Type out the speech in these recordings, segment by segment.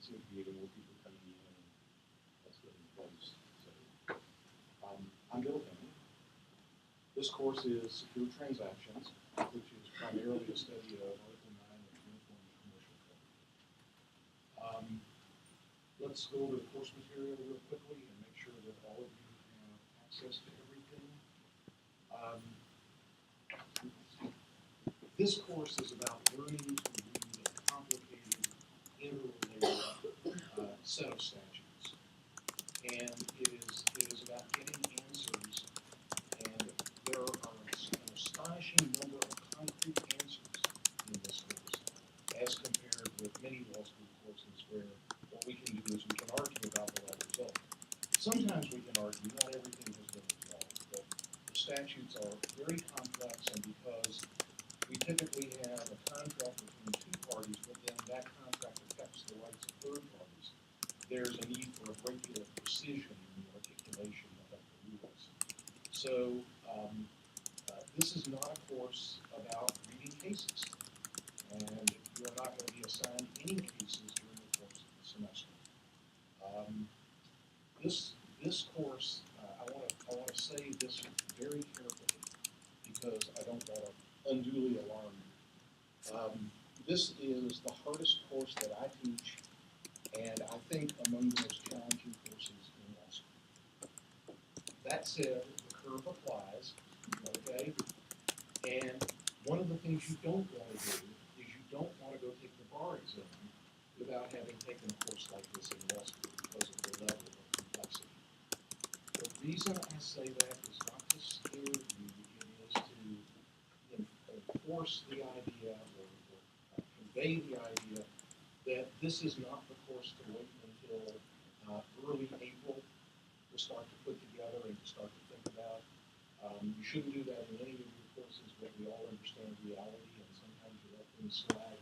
seem to be getting more people coming in, and that's good in place. So, I'm Bill Henry. This course is Secure Transactions, which is primarily a study of Article 9 of the Uniform Commercial Code. Let's go over the course material real quickly and make sure that all of you have access to everything. This course is about learning to read a complicated, interrelated set of statutes. And it is about getting answers, and there are an astonishing number of concrete answers in this course, as compared with many law school courses where what we can do is we can argue about the law result. Sometimes we can argue, not everything has been resolved, but the statutes are very complex, and because we typically have a contract between two parties, but then that contract affects the rights of third parties, there's a need for a great deal of precision in the articulation of the rules. So this is not a course about reading cases, and you are not going to be assigned any cases during the course of the semester. This course, I want to say this very carefully because I don't want to unduly alarm you. This is the hardest course that I teach, and I think among the most challenging courses in law school. That said, the curve applies, okay? And one of the things you don't want to do is you don't want to go take the bar exam without having taken a course like this in law school because of the level of complexity. The reason I say that is not to scare you, it is to enforce the idea or convey the idea that this is not the course to wait until early April to start to put together and to start to think about. You shouldn't do that in any of your courses, but we all understand reality, and sometimes you let things slide.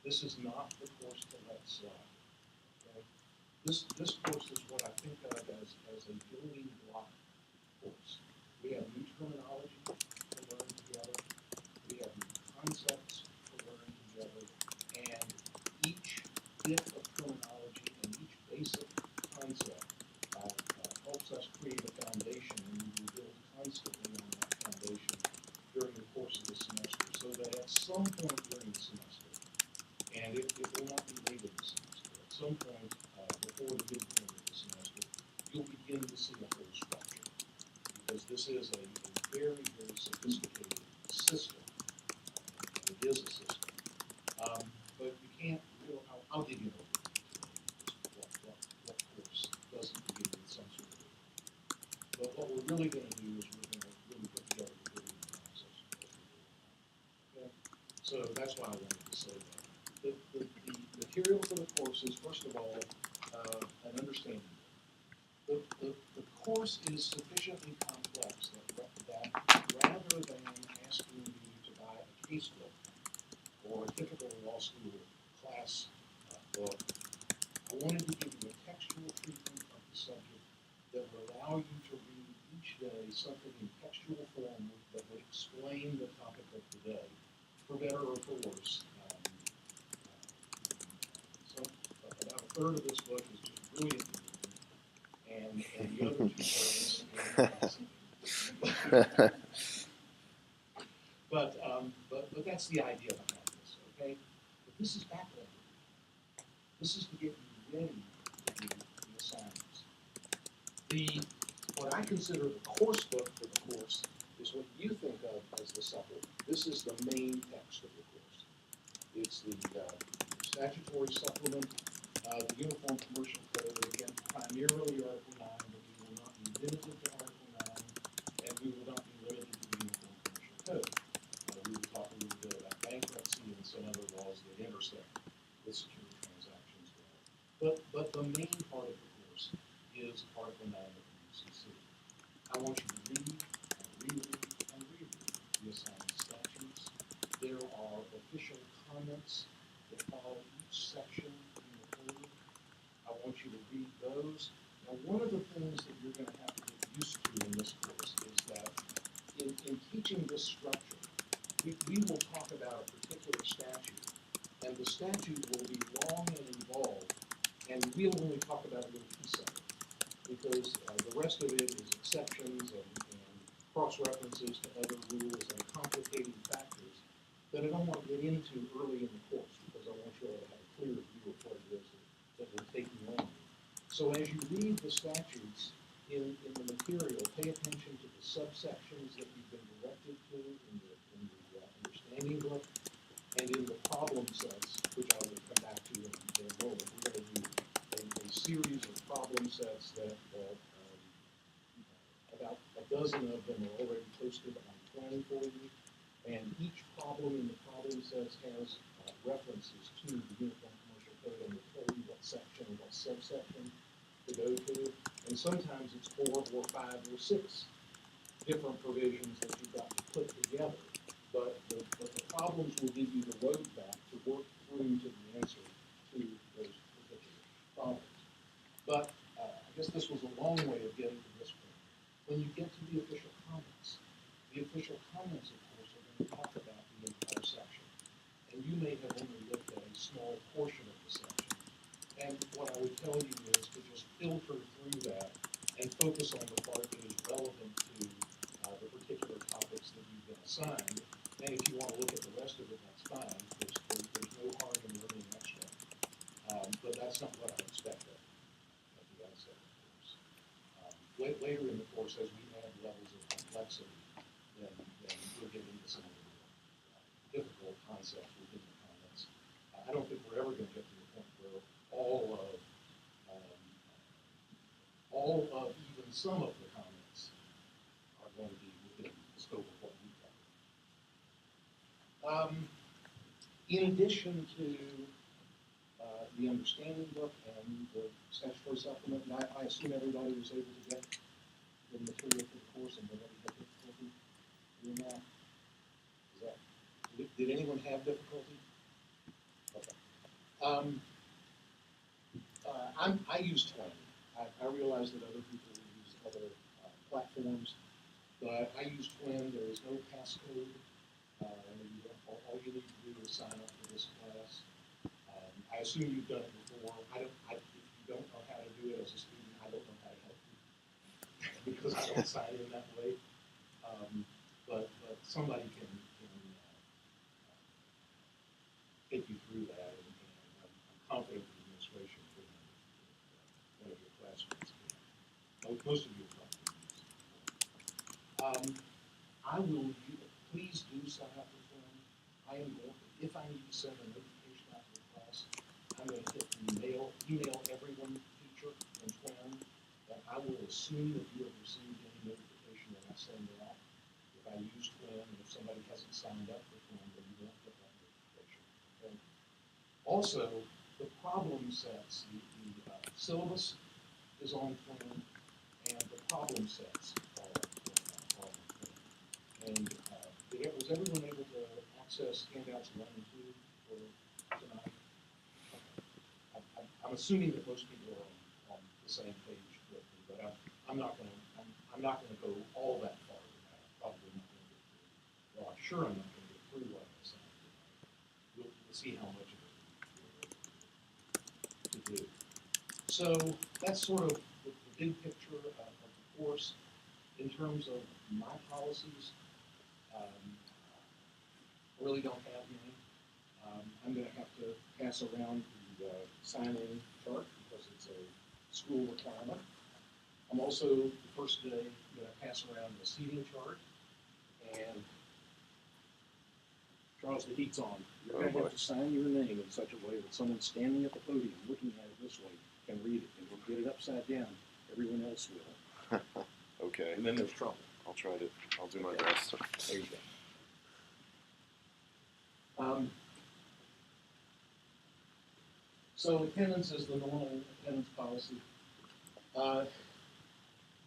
This is not the course to let slide. Okay? This course is what I think of as a building block course. We have new terminology to learn together. We have new concepts to learn together. And each bit of terminology and each basic concept helps us create a foundation, and we will build constantly on that foundation during the course of the semester, so that at some point during the semester, and it will not be late in the semester, at some point before the midpoint of the semester, you'll begin to see a whole structure, because this is a very, very sophisticated system. It is a system. But you can't, I'll give you an overview today, what course doesn't begin with some sort of overview. But what we're really going to do is we're going to really put together the building blocks as we go along. Okay? So that's why I wanted to say that. The material for the course is, first of all, an understanding. The course is sufficiently complex that rather than asking you to buy a casebook or a typical law school class book, I wanted to give you a textual treatment of the subject that would allow you to read each day something in textual form that would explain the topic of the day, for better or for worse. So about a third of this book is just brilliant, and the other two-thirds but that's the idea behind this, okay? But this is backloaded. This is to get you ready to do the assignments. What I consider the course book for the course is what you think of as the supplement. This is the main text of the course. It's the statutory supplement, the Uniform Commercial Code, again, primarily Article 9, but we will not be limited to Article 9, and we will not be limited to the Uniform Commercial Code. We will talk a little bit about bankruptcy and some other laws that intersect with secure transactions law. But the main part of the course is Article 9 of the UCC. I want you to read and reread and reread the assigned statutes. There are official comments that follow each section in the code. I want you to read those. Now, one of the things that you're going to have to get used to in this course is that in teaching this structure, we will talk about a particular statute, and the statute will be long and involved And we'll only talk about a little piece of it, because the rest of it is exceptions and cross-references to other rules and complicating factors that I don't want to get into early in the course, because I want you all to have a clear view of what it is that we're taking on. So as you read the statutes in the material, pay attention to the subsections that you've been directed to in the understanding book and in the problem sets, which I will come back to in a moment. We're going to do a series of problem sets that about a dozen of them are already posted on Plan for you. And each problem in the problem sets has references to the Uniform Commercial Code, and will tell you what section or what subsection to go to. And sometimes it's 4 or 5 or 6 different provisions that you've got to put together. But the problems will give you the roadmap to work through to the answer to those particular problems. But I guess this was a long way of getting to this point. When you get to the official comments, of course, are going to talk about the entire section. And you may have only looked at a small portion of the section. And what I would tell you is to just filter through that and focus on the part that is relevant to the particular topics that you've been assigned. And if you want to look at the rest of it, that's fine. There's no harm in learning extra. But that's not what I expected at the outset of the course. Later in the course, as we add levels of complexity, then we'll get into some of the difficult concepts within the comments. I don't think we're ever going to get to the point where all of even some of the comments are going to be within the scope of what we cover. In addition to the understanding book and the statutory supplement, and I assume everybody was able to get the material for the course and nobody had difficulty doing that? Did anyone have difficulty? Okay. I use Twain. I realize that other people use other platforms, but I use Twin. There is no passcode. All you need to do is sign up for this class. I assume you've done it before. If you don't know how to do it as a student, I don't know how to help you because I don't sign in that way. But somebody can take you through that, and I'm confident the administration can. One of your classmates can. Most of you are probably. I will. Please do sign up for Twin. I am going to, if I need to send a notification out to the class, I'm going to hit the email everyone feature in Twin, and I will assume that you have received any notification that I send out. If I use Twin, and if somebody hasn't signed up for Twin, then you won't get that notification. Okay? Also, the problem sets, the syllabus is on Twin, and the problem sets are on Twin. And was everyone able to access handouts 1 and 2 for tonight? Okay. I'm assuming that most people are on the same page with me, but I'm not going to go all that far with that. I'm probably not going to get through. Well, I'm sure I'm not going to get through what I'm assigned tonight. We'll see how much of it to do. So that's sort of the big picture of the course. In terms of my policies, I really don't have many. I'm going to have to pass around the sign-in chart because it's a school requirement. I'm also, the first day, going to pass around the seating chart. And Charles, the heat's on. You're going to have to sign your name in such a way that someone standing at the podium looking at it this way can read it. And if you get it upside down, everyone else will. Okay. And then there's trouble. I'll do my best. There you go. So attendance is the normal attendance policy.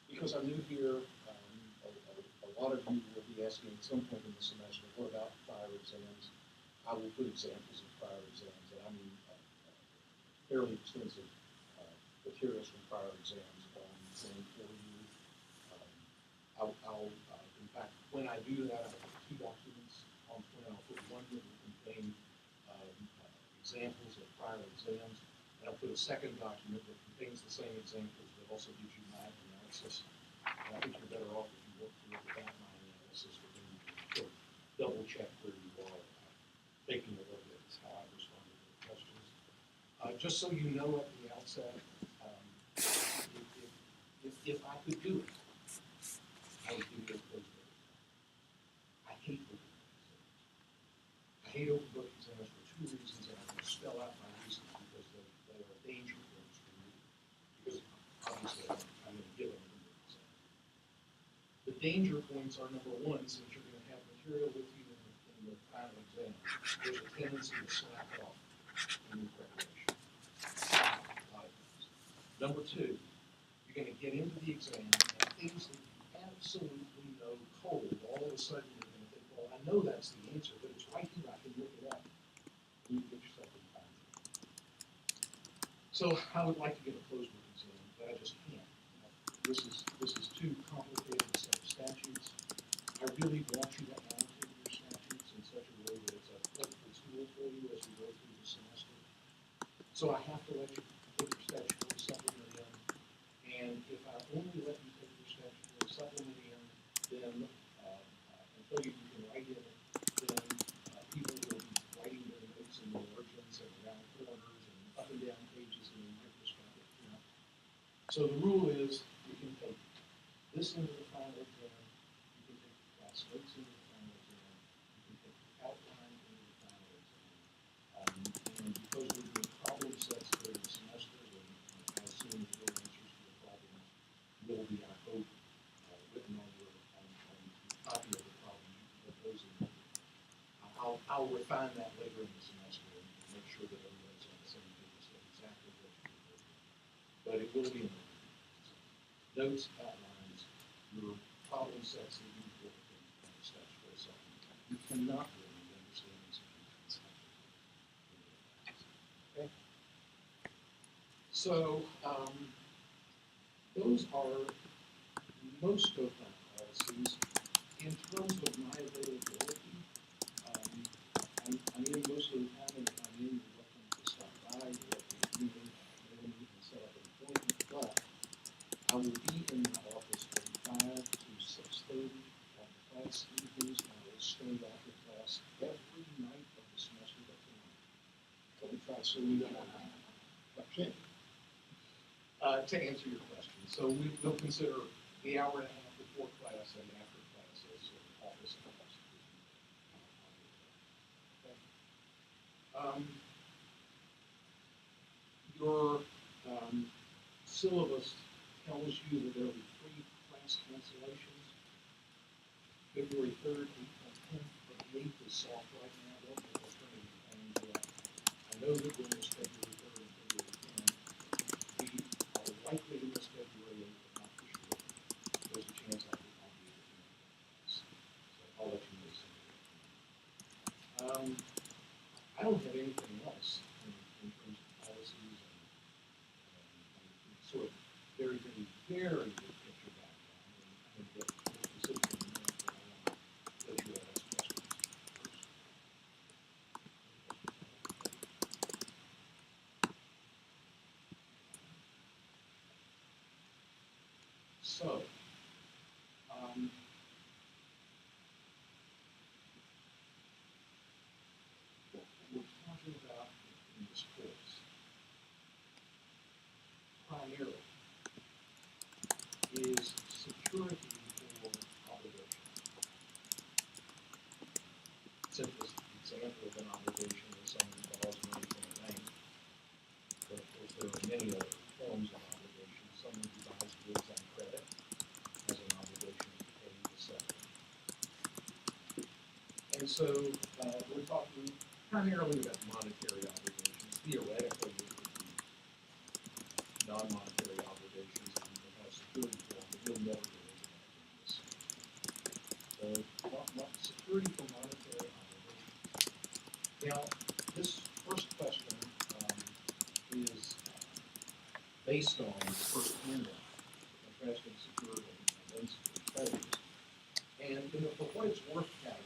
Because I'm new here, a lot of you will be asking at some point in the semester, what about prior exams? I will put examples of prior exams, and I mean fairly extensive materials from prior exams on Exam for you. In fact, when I do that, I'll put 2 documents on Twin. I'll put one that will contain examples of prior exams, And I'll put a second document that contains the same examples that also gives you my analysis. And I think you're better off if you work through it without my analysis, but then you can sort of double check where you are taking a look at how I responded to the questions. Just so you know at the outset, if I could do it, I would give you a closed book. I hate open book exams. I hate open book exams for two reasons, and I'm going to spell out my reasons because they are danger points for me. Because obviously I'm going to give an open book exam. The danger points are number one, since you're going to have material with you in the final exam, there's a tendency to slack off in your preparation. A lot of things. Number two, you're going to get into the exam and things that you absolutely know cold, all of a sudden you're going to think, well, I know that's the answer, but it's right here, I can look it up. And you get yourself in time. So I would like to get a closed book exam, but I just can't. This is too complicated a set of statutes. I really want you to annotate your statutes in such a way that it's a helpful tool for you as we go through the semester. So I have to let you put your statutory supplement in, and if I only let you take your statutory supplement in, then until you can write in it, then people will be writing their notes in the margins and around corners and up and down pages in microscopic. So the rule is you can take this into the final exam, you can take the class notes into the final exam, you can take the outline into the final exam. And because we're doing problem sets during the semester, and I assume that your answers to the problems will be, I hope, written on your copy of the problem. You can put those in. I'll refine that later in the semester and make sure that everyone's on the same page as exactly what you can do. But it will be in the notes, outlines, your problem sets that you will in the statutory supplement. You cannot really understand these things. Okay? So those are most of my policies. In terms of my availability, I'm in most of the time, and if I'm in, you're welcome to stop by, you're welcome to meet me, and set up an appointment, but I will be in my office from 5 to 6:30 on class evenings, and I will stay after class every night of the semester but tonight. Let me try so we don't okay. To answer your question, so we'll consider the hour and a half before class and after class as sort of office hours. Okay. Your syllabus tells you that there will be 3 class cancellations. February 3rd, 8th, and 10th, but the 8th is soft right now. Don't think they're turning any plans yet. I know that we'll miss February 3rd and February 10th. We are likely to miss February 8th, but not for sure. There's a chance I will not be able to make that. So I'll let you know soon. I don't have anything else in terms of policies and sort of very, very, very big picture background. And get more specific in a minute, but I want to let you all ask questions first. So, what we're talking about in this course primarily is security for obligation. Simplest example of an obligation is someone borrows money from a bank. But of course, there are many other forms of obligation. Someone who buys goods on credit has an obligation to pay the seller. And so we're talking primarily about monetary obligations. Theoretically, it could be non-monetary obligations that you can have security for, but you'll never get into that in this. So security for monetary obligations. Now, this first question is based on the first handout, contrasting secured and unsecured creditors. And for what it's worth category,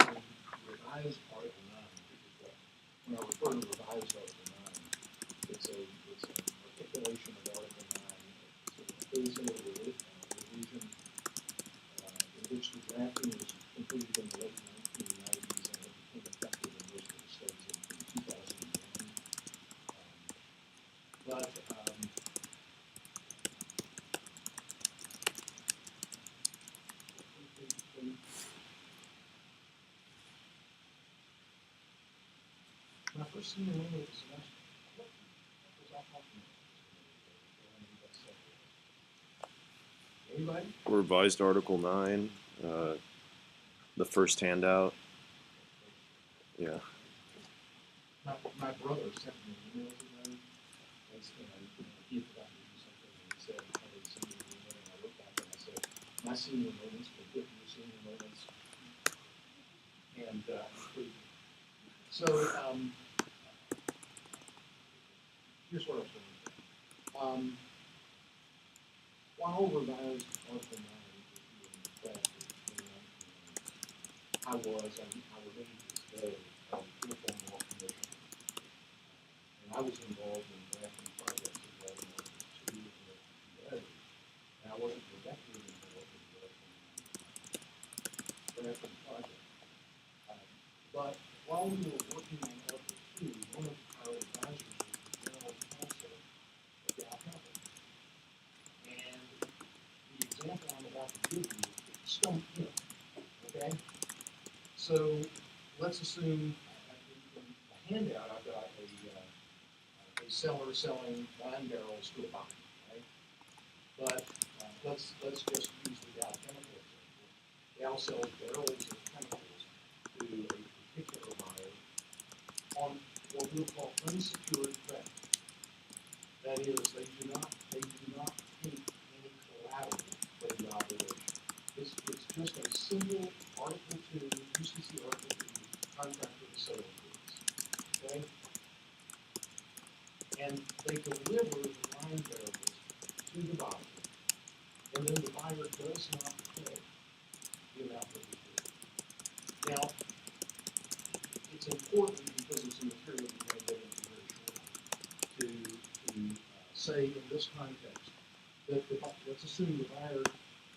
in revised Article 9, which is what, when I refer to revised Article 9, My first senior meeting of the semester, what was I talking about? Anybody? Revised Article 9, the first handout. Yeah. My brother sent me an email today, and he had forgotten to do something, and he said, "How did senior meeting?" And I looked back and I said, "My senior moments were good your senior moments," and so here's what I was going to say. While revised Article 9 is being crafted in I was, and I remain to this day, Uniform Law Commission. And I was involved in drafting projects involving Articles 2 and Article 2A. And I wasn't directly involved in drafting the project. But while we were working on Article 2, one of our advisors was the general counsel of Dow Chemical. And the example I'm about to give you stumped him. Okay? So let's assume in the handout I've got a seller selling wine barrels to a buyer, right? But let's just use the Dow Chemical example. Dow sells barrels of chemicals to a particular buyer on what we'll call unsecured credit. That is, they do not take any collateral for the obligation. It's just a simple Article 2, UCC Article 2 contract for the sale of goods. Okay? And they deliver the wine barrels to the buyer, and then the buyer does not pay the amount that was due. Now, it's important because it's a material we're going to get into very shortly to say in this context that let's assume the buyer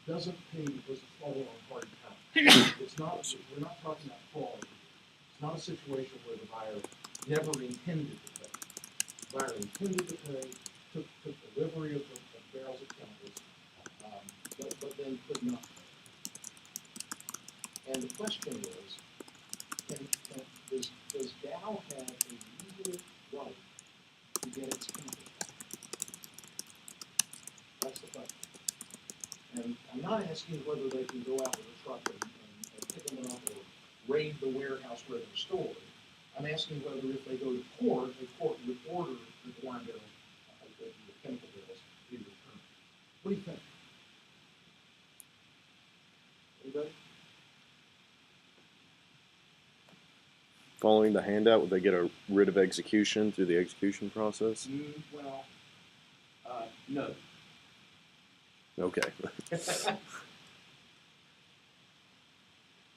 doesn't pay because it's falling on hard times. It's not. We're not talking about fraud. It's not a situation where the buyer never intended to pay. The buyer intended to pay, took delivery of the barrels of chemicals, but then could not pay. And the question is, does Dow have a legal right to get its chemicals back? That's the question. And I'm not asking whether they can go out with a truck and pick them up or raid the warehouse where they're stored. I'm asking whether if they go to court, the court would order the wine barrels, the chemical barrels, to be returned. What do you think? Anybody? Following the handout, would they get a writ of execution through the execution process? No. Okay.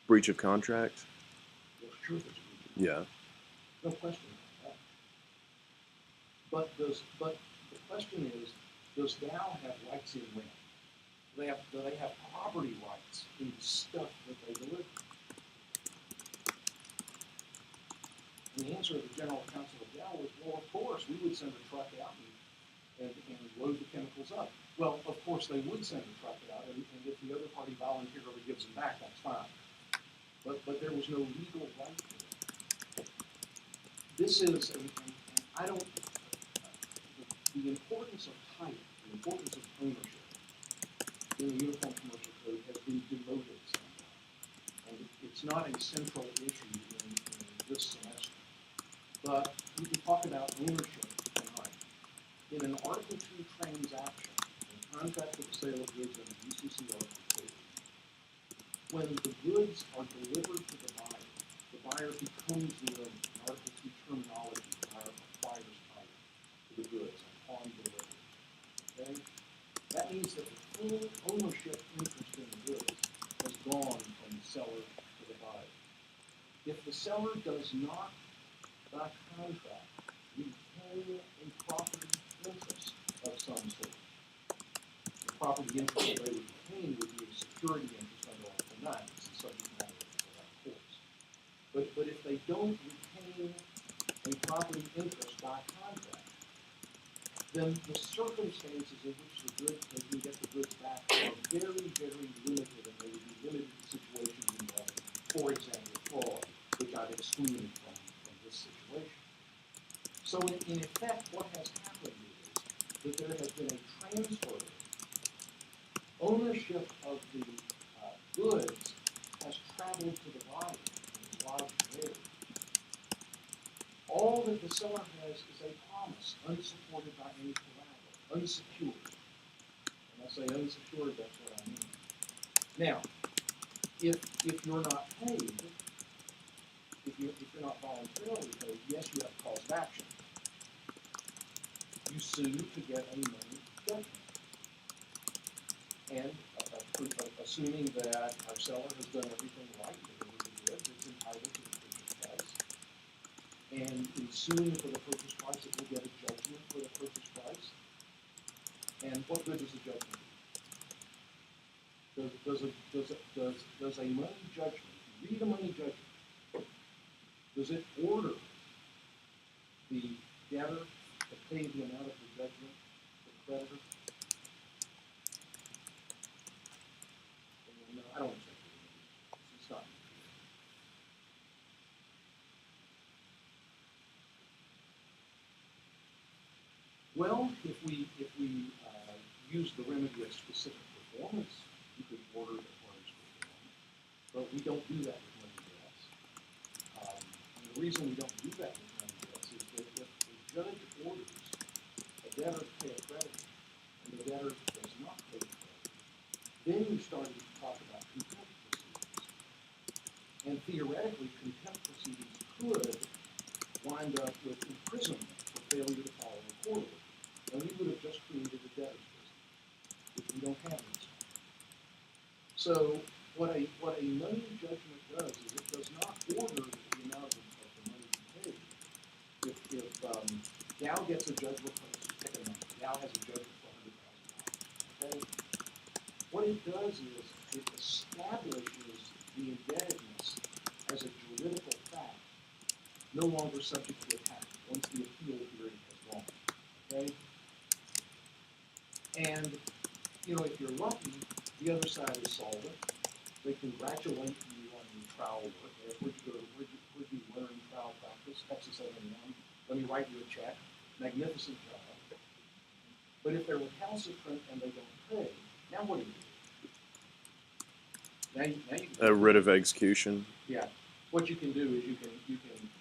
Breach of contract? Well, sure there's a Yeah. no question about that. But the question is, does Dow have rights in rent? Do they have property rights in the stuff that they deliver? And the answer of the general counsel of Dow was, well, of course, we would send a truck out and load the chemicals up. Well, of course, they would send the truck out, and if the other party voluntarily gives them back, that's fine. But there was no legal right to it. This is, and I don't, the importance of title, the importance of ownership in the Uniform Commercial Code has been demoted somewhat. And it's not a central issue in this semester. But we can talk about ownership tonight. In an Article 2 transaction, a contract for the sale of goods under UCC Article 2, when the goods are delivered to the buyer becomes the owner. In Article 2 terminology, the buyer acquires title to the goods upon delivery. Okay? That means that the full ownership interest in the goods has gone from the seller to the buyer. If the seller does not, by contract, retain a property interest of some sort, the property interest that they would retain would be a security interest under Article 9. It's the subject matter of our courts. But if they don't retain a property interest by contract, then the circumstances in which they can get the goods back are very, very limited, and they would be limited to situations involving, for example, fraud, which I've excluded from this situation. So in effect, what has happened is that there has been a transfer. Ownership of the goods has traveled to the buyer and is lodged there. All that the seller has is a promise, unsupported by any collateral, unsecured. When I say unsecured, that's what I mean. Now, if you're not paid, if you're not voluntarily paid, yes, you have a cause of action. You sue to get a money judgment. And assuming that our seller has done everything right, whatever the goods, it's entitled to the purchase price. And in suing for the purchase price, it will get a judgment for the purchase price. And what good does a judgment do? Does a money judgment, read a money judgment, does it order the debtor to pay the amount of the judgment to the creditor? No, I don't think it's not. Well, if we use the remedy of specific performance, you could order the parties perform, but we don't do that with money debts. And the reason we don't do that with money debts is that if the judge orders a debtor to pay a creditor, and the debtor does not pay the creditor, then you started to talk about contempt proceedings. And theoretically, contempt proceedings could wind up with imprisonment for failure to follow a court order. And we would have just created a debtor's prison, which we don't have in this country. So what a money judgment does is it does not order the amount of the money to pay. If Dow gets a judgment for, pick a number, Dow has a judgment for $100,000. Okay? What it does is it establishes the indebtedness as a juridical fact, no longer subject to attack once the appeal period has gone. Okay? And, you know, if you're lucky, the other side is solvent. They congratulate you on your trial work. Where'd you learn trial practice? Texas A&M. Let me write you a check. Magnificent job. But if they're recalcitrant and they don't pay, now what do you do? Now you A writ of execution. Yeah. What you can do is you can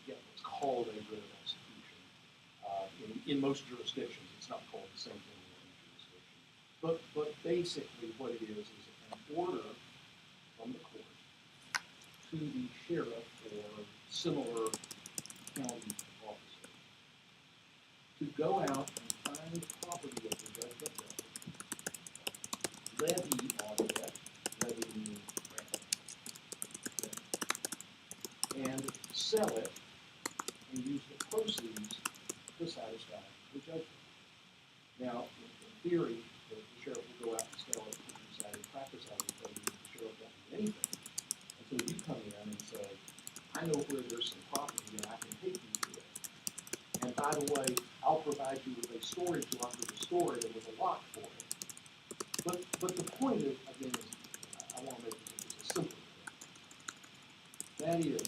get what's called a writ of execution. In most jurisdictions, it's not called the same thing in every jurisdiction. But basically what it is an order from the court to the sheriff or similar county officer to go out and find property of the judgment debtor, levy on debt, levy meaning rent, and sell it and use the proceeds to satisfy the judgment. Now, in theory, the sheriff will go out and sell it to decide in practice. I will tell you that the sheriff won't do anything until you come in and say, I know where there's some property and I can take you to it. And by the way, I'll provide you with a storage locker to store it and with a lock for it. But the point is, again, is I want to make this a simple point. That is,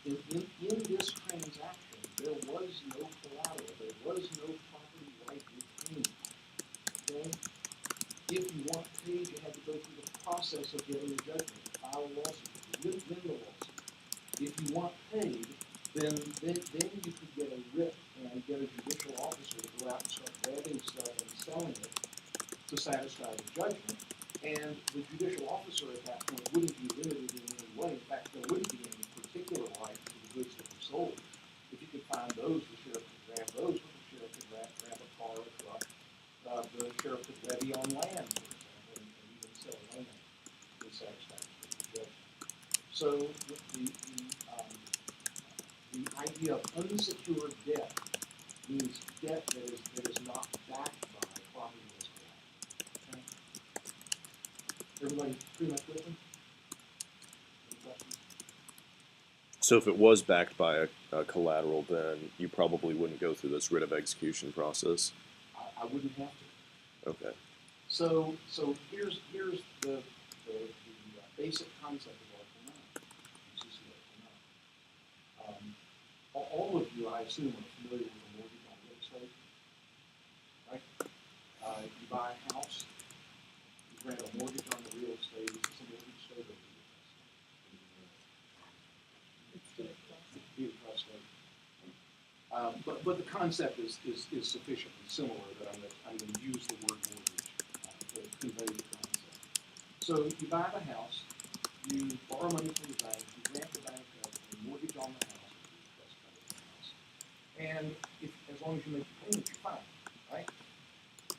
in this transaction, there was no collateral, there was no property right retained. Okay? If you want paid, you had to go through the process of getting a judgment, file a lawsuit, win the lawsuit. If you want paid, then you could get a writ and get a judicial officer to go out and start grabbing stuff and selling it to satisfy the judgment. And the judicial officer at that point wouldn't be limited in any way. In fact, there wouldn't be any particular right to the goods that were sold. If you could find those, the sheriff could grab those, the sheriff could grab a car or a truck. The sheriff could levy on land, for example, and even sell land to satisfy the judgment. So the idea of unsecured debt means debt that is not backed by property as collateral. Okay? Everybody pretty much with me? Any questions? So if it was backed by a collateral, then you probably wouldn't go through this writ of execution process. I wouldn't have to. Okay. So here's the basic concept of Article 9. UCC Article 9. All of you, I assume, are familiar with the Mortgage You buy a house, you grant a mortgage on the real estate, it's a mortgage state or deed of trust. But the concept is sufficiently similar that I'm going to use the word mortgage to convey the concept. So you buy the house, you borrow money from the bank, you grant the bank a mortgage on the house, and as long as you make the payments, you're fine, right?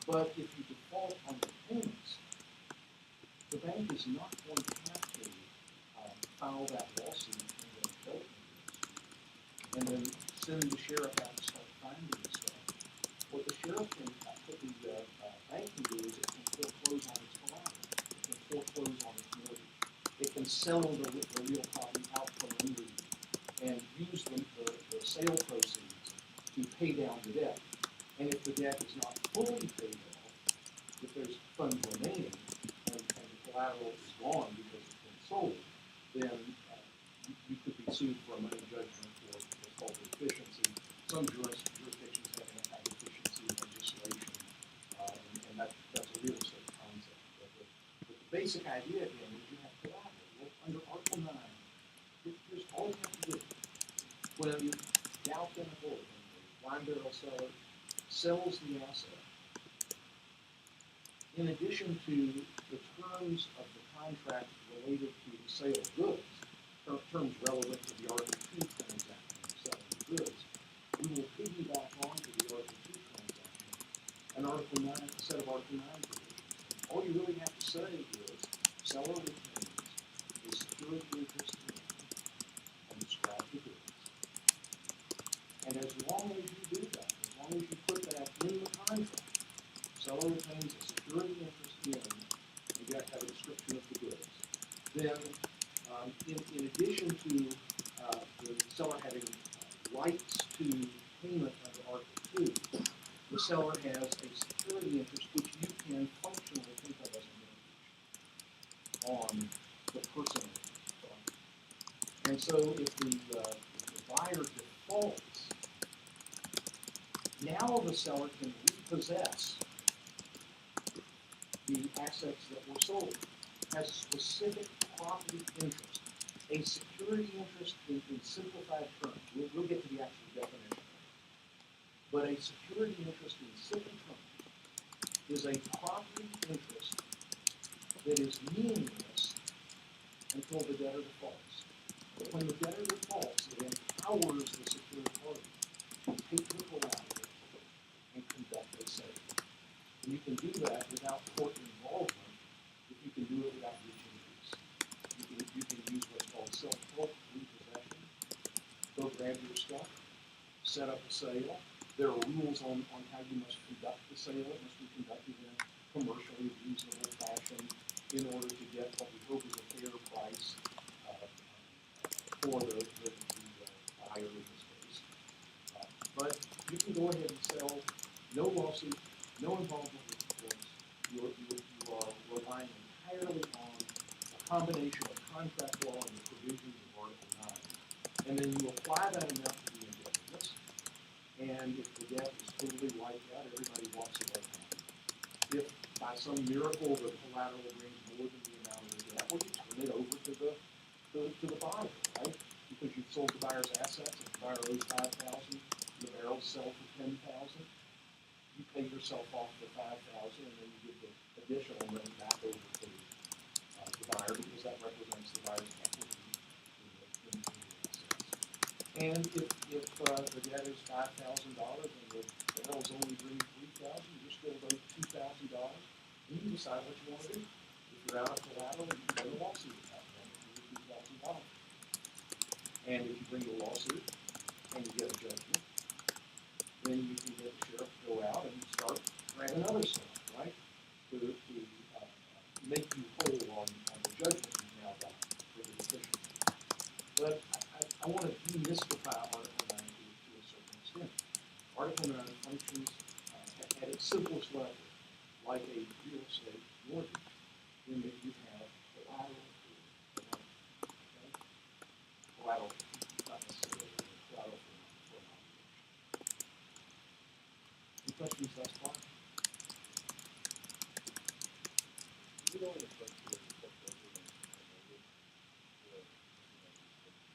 But if you default on the payments, the bank is not going to have to file that lawsuit in the development and then send the sheriff out to start finding the stuff. What the sheriff can, what the bank can do is it can foreclose on its collateral. It can foreclose on its mortgage. It can sell the real property out from under you and use the sale proceeds to pay down the debt. And if the debt is not fully paid off, if there's funds remaining and the collateral is gone because it's been sold, then you could be sued for a money judgment for what's called deficiency. Some jurisdictions have anti-deficiency legislation, and that's a real estate concept. But the basic idea again is you have collateral. Well, under Article 9, here's all you have to do. When Dow Chemical, the wine barrel seller, sells the asset, in addition to the terms of the contract related to the sale of goods, terms relevant to the Article 2 transaction of selling the goods, we will piggyback onto the Article 2 transaction an Article 9, a set of Article 9 provisions. All you really have to say is seller retains a security interest in and describe the goods. And as long as you do that, as long as you put that in the contract, seller retains a security interest in, and you have to have a description of the goods. Then, in addition to the seller having rights to payment under Article 2, the seller has a security interest which you can functionally think of as a mortgage on the personal property. And so if the buyer defaults, now the seller can repossess the assets that were sold, has specific property interest, a security interest in simplified terms. We'll get to the actual definition. But a security interest in simple terms is a property interest that is meaningless until the debtor defaults. But when the debtor defaults, it empowers the secured party to take the collateral and conduct a sale. And you can do that without court involvement if you can do it without breaching lease. You can use what's called self-help repossession. Go grab your stuff, set up a sale. There are rules on how you must conduct the sale. It must be conducted in a commercially reasonable fashion in order to get what we hope is a fair price for the buyer in this case. But you can go ahead and sell, no lawsuit, no involvement with the courts. You are relying entirely on a combination of contract law and the provisions of Article 9. And then you apply that amount to the indebtedness. And if the debt is totally wiped out, everybody walks away happy. If by some miracle the collateral brings more than the amount of the debt, well, you turn it over to the buyer, right? Because you've sold the buyer's assets. If the buyer owes $5,000, the barrels sell for $10,000. You pay yourself off the $5,000, and then you give the additional money back over to the buyer because that represents the buyer's equity in the assets. And if the debt is $5,000 and the barrels only bring $3,000, you're still owed $2,000. And you can decide what you want to do. If you're out of collateral, you can bring a lawsuit about that for $2,000. And if you bring the lawsuit and you get a judgment, then you can get the sheriff to go out and start granting other stuff, right? To make you whole on the judgment you've now got for the deficiency. But I want to demystify Article 9 to a certain extent. Article 9 functions at its simplest level like a real estate mortgage in that you have collateral for the money. Okay? Collateral, not necessarily collateral for an obligation. Any questions thus far?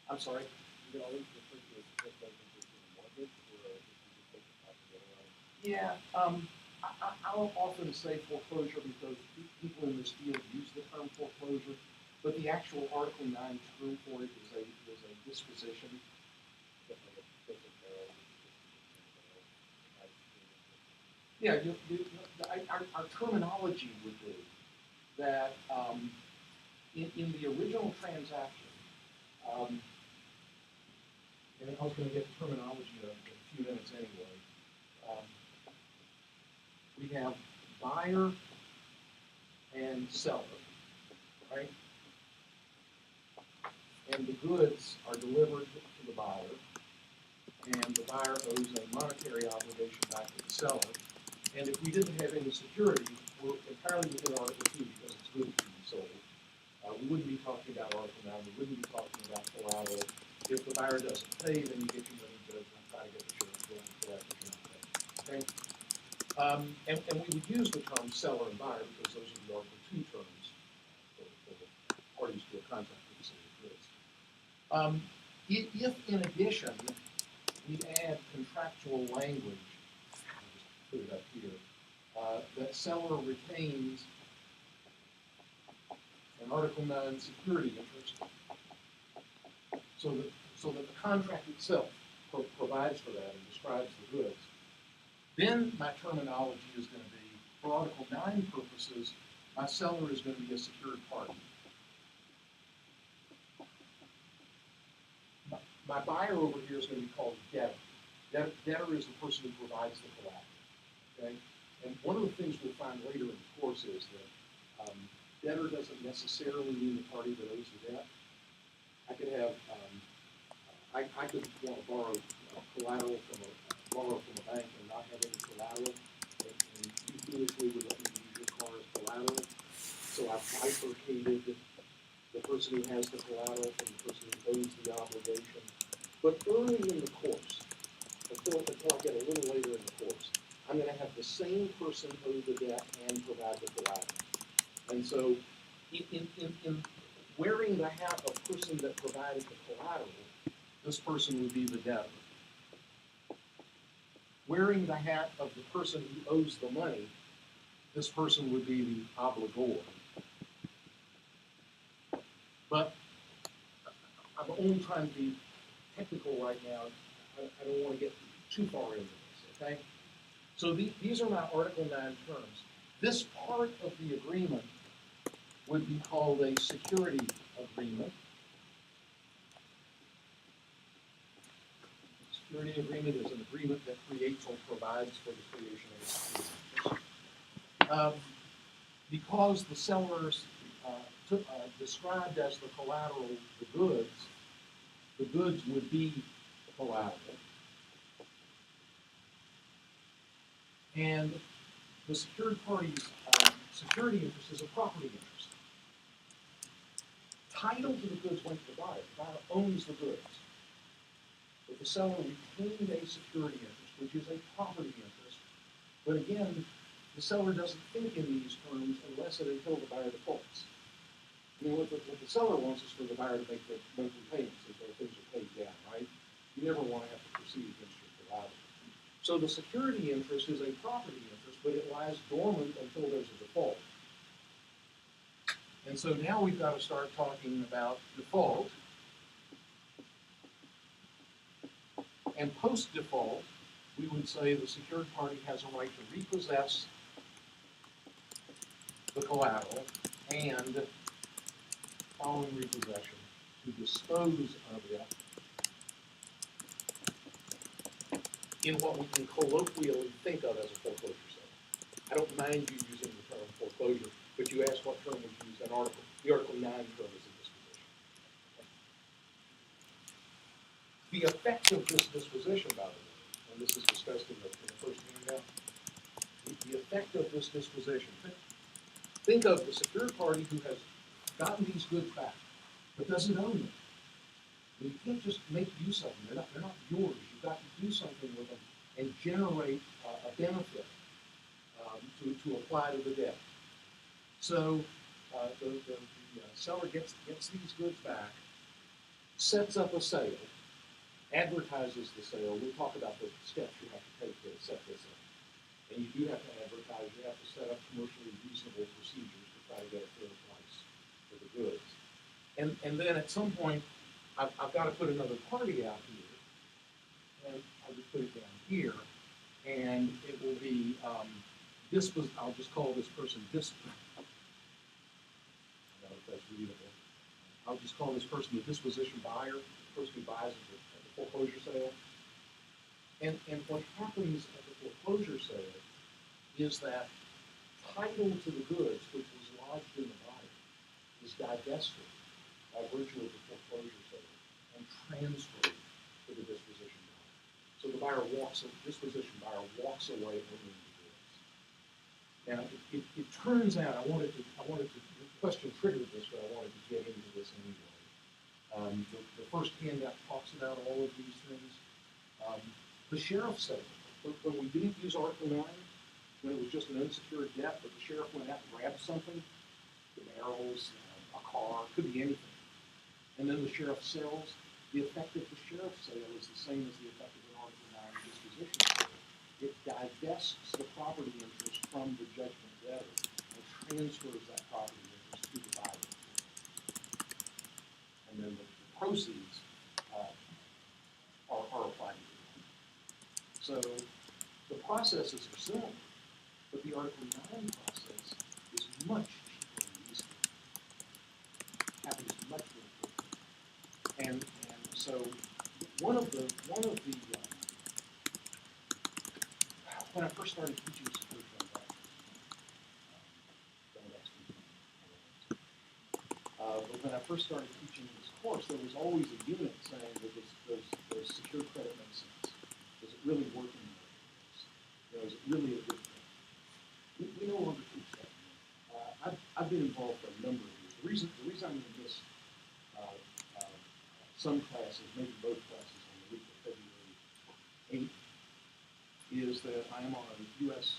I'm sorry? Yeah, I'll often say foreclosure because people in this field use the term foreclosure, but the actual Article 9 term for it is a disposition. Yeah, our terminology would be that in the original transaction, um, and I was going to get the terminology in a few minutes anyway. Um, we have buyer and seller, right? And the goods are delivered to the buyer, and the buyer owes a monetary obligation back to the seller. And if we didn't have any security, we're entirely within Article 2 because it's goods being sold. We wouldn't be talking about Article 9. We wouldn't be talking about collateral. If the buyer doesn't pay, then you get your money judgment, try to get the insurance bill and collect if you're not paying. Okay? And we would use the term seller and buyer because those are the Article 2 terms for the parties to a contract with the sale of goods. If in addition we add contractual language, I'll just put it up here, that seller retains an Article 9 security interest, so that the contract itself provides for that and describes the goods, then my terminology is going to be, for Article 9 purposes, my seller is going to be a secured party. My buyer over here is going to be called debtor. Debtor is the person who provides the collateral. Okay? And one of the things we'll find later in the course is that debtor doesn't necessarily mean the party that owes the debt. I could have, I could want to borrow collateral borrow from a bank and not have any collateral, and you foolishly would let me use your car as collateral. So I've bifurcated the person who has the collateral from the person who owes the obligation. But early in the course, until I get a little later in the course, I'm going to have the same person owe the debt and provide the collateral. And so, in wearing the hat of person that provided the collateral, this person would be the debtor. Wearing the hat of the person who owes the money, this person would be the obligor. But I'm only trying to be technical right now. I don't want to get too far into this, okay? So these are my Article 9 terms. This part of the agreement would be called a security agreement. Security agreement is an agreement that creates or provides for the creation of a security interest. Because the sellers described as the collateral the goods would be collateral. And the secured party's security interest is a property interest. Title to the goods went to the buyer. The buyer owns the goods. But the seller retained a security interest, which is a property interest. But again, the seller doesn't think in these terms unless and until the buyer defaults. I mean, what the seller wants is for the buyer to make the monthly payments until things are paid down, right? You never want to have to proceed against your collateral. So the security interest is a property interest, but it lies dormant until there's a default. And so now we've got to start talking about default. And post-default, we would say the secured party has a right to repossess the collateral and, following repossession, to dispose of it in what we can colloquially think of as a foreclosure sale. I don't mind you using the term foreclosure, but you asked what term was used in Article. The Article 9 term is a disposition. The effect of this disposition, by the way, and this is discussed in the first handout, the effect of this disposition. Think of the secured party who has gotten these goods back, but doesn't own them. And you can't just make use of them. They're not yours. You've got to do something with them and generate a benefit to apply to the debt. So the seller gets these goods back, sets up a sale, advertises the sale. We'll talk about the steps you have to take to set this up. And you do have to advertise, you have to set up commercially reasonable procedures to try to get a fair price for the goods. And then at some point, I've got to put another party out here, and I'll just put it down here, and it will be, I'll just call this person I don't know if that's readable. I'll just call this person the disposition buyer, the person who buys at the foreclosure sale. And what happens at the foreclosure sale is that title to the goods, which was lodged in the buyer, is divested by virtue of the foreclosure sale and transferred to the disposition buyer. So the disposition buyer walks away owning the goods. Now, it turns out, I wanted to, the question triggered this, but I wanted to get into this anyway. The first handout talks about all of these things. The sheriff said, when we didn't use Article 9, when it was just an unsecured debt, but the sheriff went out and grabbed something, the barrels, a car, could be anything, and then the sheriff sells, the effect of the sheriff's sale is the same as the effect of an Article 9 disposition sale. It divests the property interest from the judgment debtor and transfers that property interest to the buyer. And then the proceeds are applied to it. So the processes are similar, but the Article 9 process is much cheaper and easier. Happens much more quickly. And so one of the when I first started teaching secured transactions, don't ask me. But when I first started teaching this course, there was always a unit saying that does secured credit make sense? Does it really work in the marketplace? Is it really a good thing? We no longer teach that. I've been involved for a number of years. The reason I'm in this some classes, maybe both classes on the week of February 8th, is that I am on a U.S.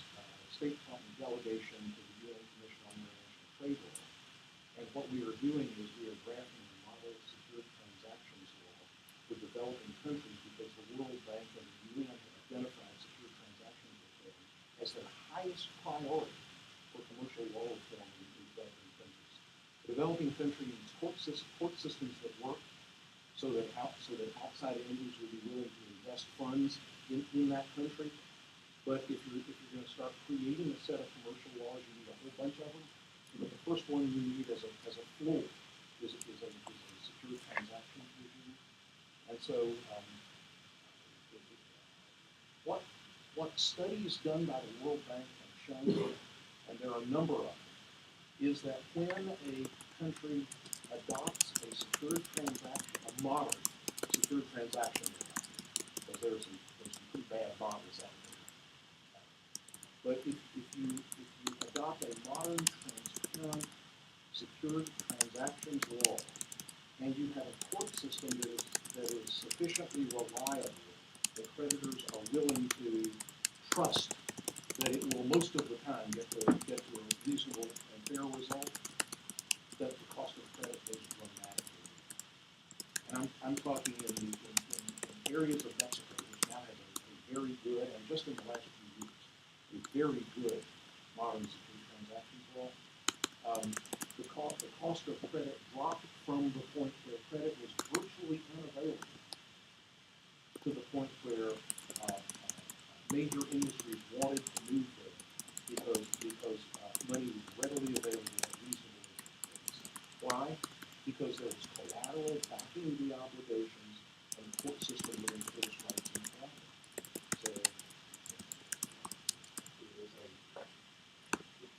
State Department delegation to the UN Commission on International Trade Law. And what we are doing is we are drafting a model secured transactions law for developing countries because the World Bank and the UN have identified secured transactions reform as their highest priority for commercial law reform in developing countries. A developing country needs court systems that work so that outside entities will be willing to invest funds in that country. But if you're going to start creating a set of commercial laws, you need a whole bunch of them. But the first one you need as a floor is a secure transaction regime. And so what studies done by the World Bank have shown, and there are a number of them, is that when a country adopts a secured transaction, a modern secured transaction, because there's some pretty bad models out there. But if you adopt a modern, transparent, secured transactions law, and you have a court system that is sufficiently reliable that creditors are willing to trust that it will most of the time get to a reasonable and fair result, that the cost of credit goes dramatically. And I'm talking in areas of Mexico, which now have a very good, and just in the last few years, a very good modern secured transactions law. The cost of credit dropped from the point where credit was virtually unavailable to the point where major industries wanted to move there because money was readily available at reasonable rates. Why? Because there was collateral backing the obligations, and the court system would enforce rights and collateral. So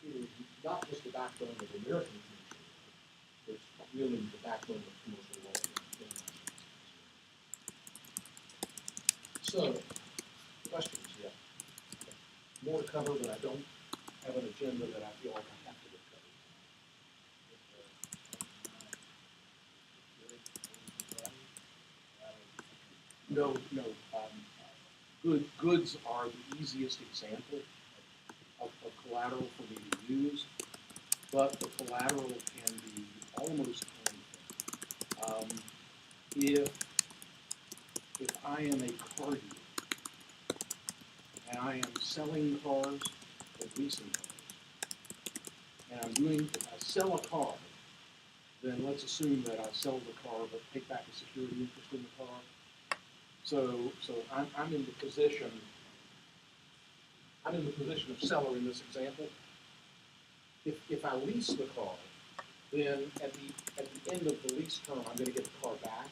it is not just the backbone of American commercial law, it's really the backbone of commercial law. So, questions? Yeah. More to cover, but I don't have an agenda that I feel like I have to get covered. No. Goods are the easiest example of collateral for me to use. but the collateral can be almost anything. If I am a car dealer and I am selling cars or leasing cars, and if I sell a car, then let's assume that I sell the car but take back a security interest in the car. So I'm in the position of seller in this example. If I lease the car, then at the end of the lease term, I'm going to get the car back,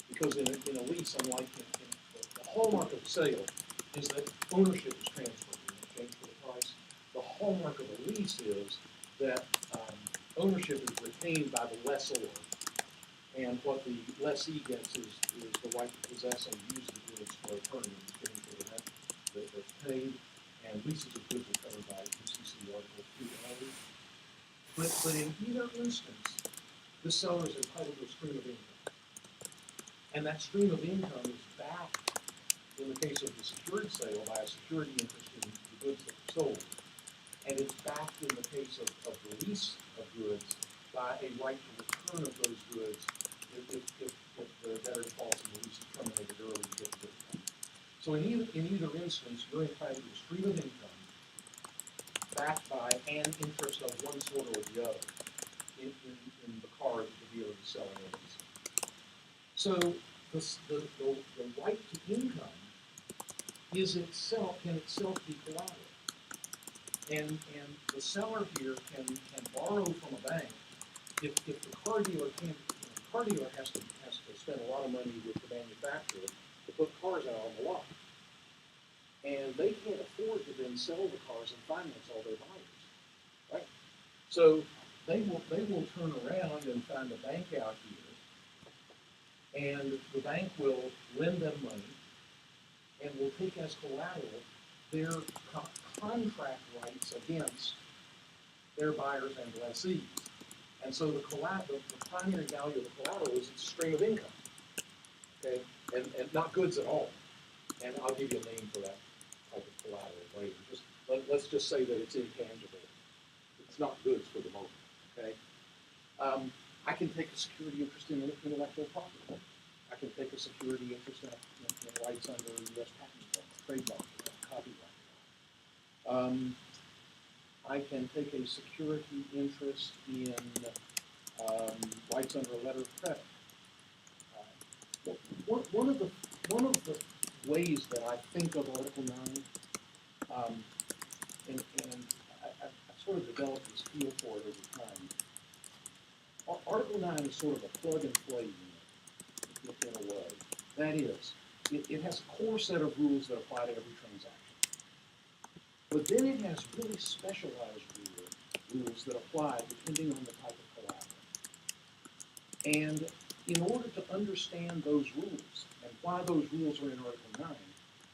because in a lease, unlike the hallmark of a sale is that ownership is transferred in exchange for the price. The hallmark of a lease is that ownership is retained by the lessor, and what the lessee gets is the right to possess and use the goods for a term in exchange for the rent that's paid, and leases of goods are covered by UCC Article 2A. But in either instance, the seller is entitled to a stream of income. And that stream of income is backed, in the case of the secured sale, by a security interest in the goods that are sold. And it's backed in the case of the lease of goods by a right to return of those goods if the debtor defaults and the lease is terminated early to get the goods back. So in either instance, you're entitled to a stream of income backed by an interest of one sort or the other in the car that the dealer is selling or leasing. So the right to income can itself be collateral. And the seller here can borrow from a bank if the car dealer can't. The car dealer has to spend a lot of money with the manufacturer to put cars out on the lot, and they can't afford to then sell the cars and finance all their buyers, right? So they will turn around and find a bank out here, and the bank will lend them money and will take as collateral their contract rights against their buyers and lessees. And so the primary value of the collateral is its stream of income, okay, and not goods at all. And I'll give you a name for that type of collateral later. Let's just say that it's intangible. It's not goods for the moment, okay? I can take a security interest in intellectual property. I can take a security interest in rights under U.S. patent law, trademark law, copyright law. I can take a security interest in rights under a letter of credit. One of the ways that I think of Article 9, and I've sort of developed this feel for it over time. Article 9 is sort of a plug and play unit, in a way. That is, it has a core set of rules that apply to every transaction. But then it has really specialized rules that apply depending on the type of collateral. And in order to understand those rules and why those rules are in Article 9,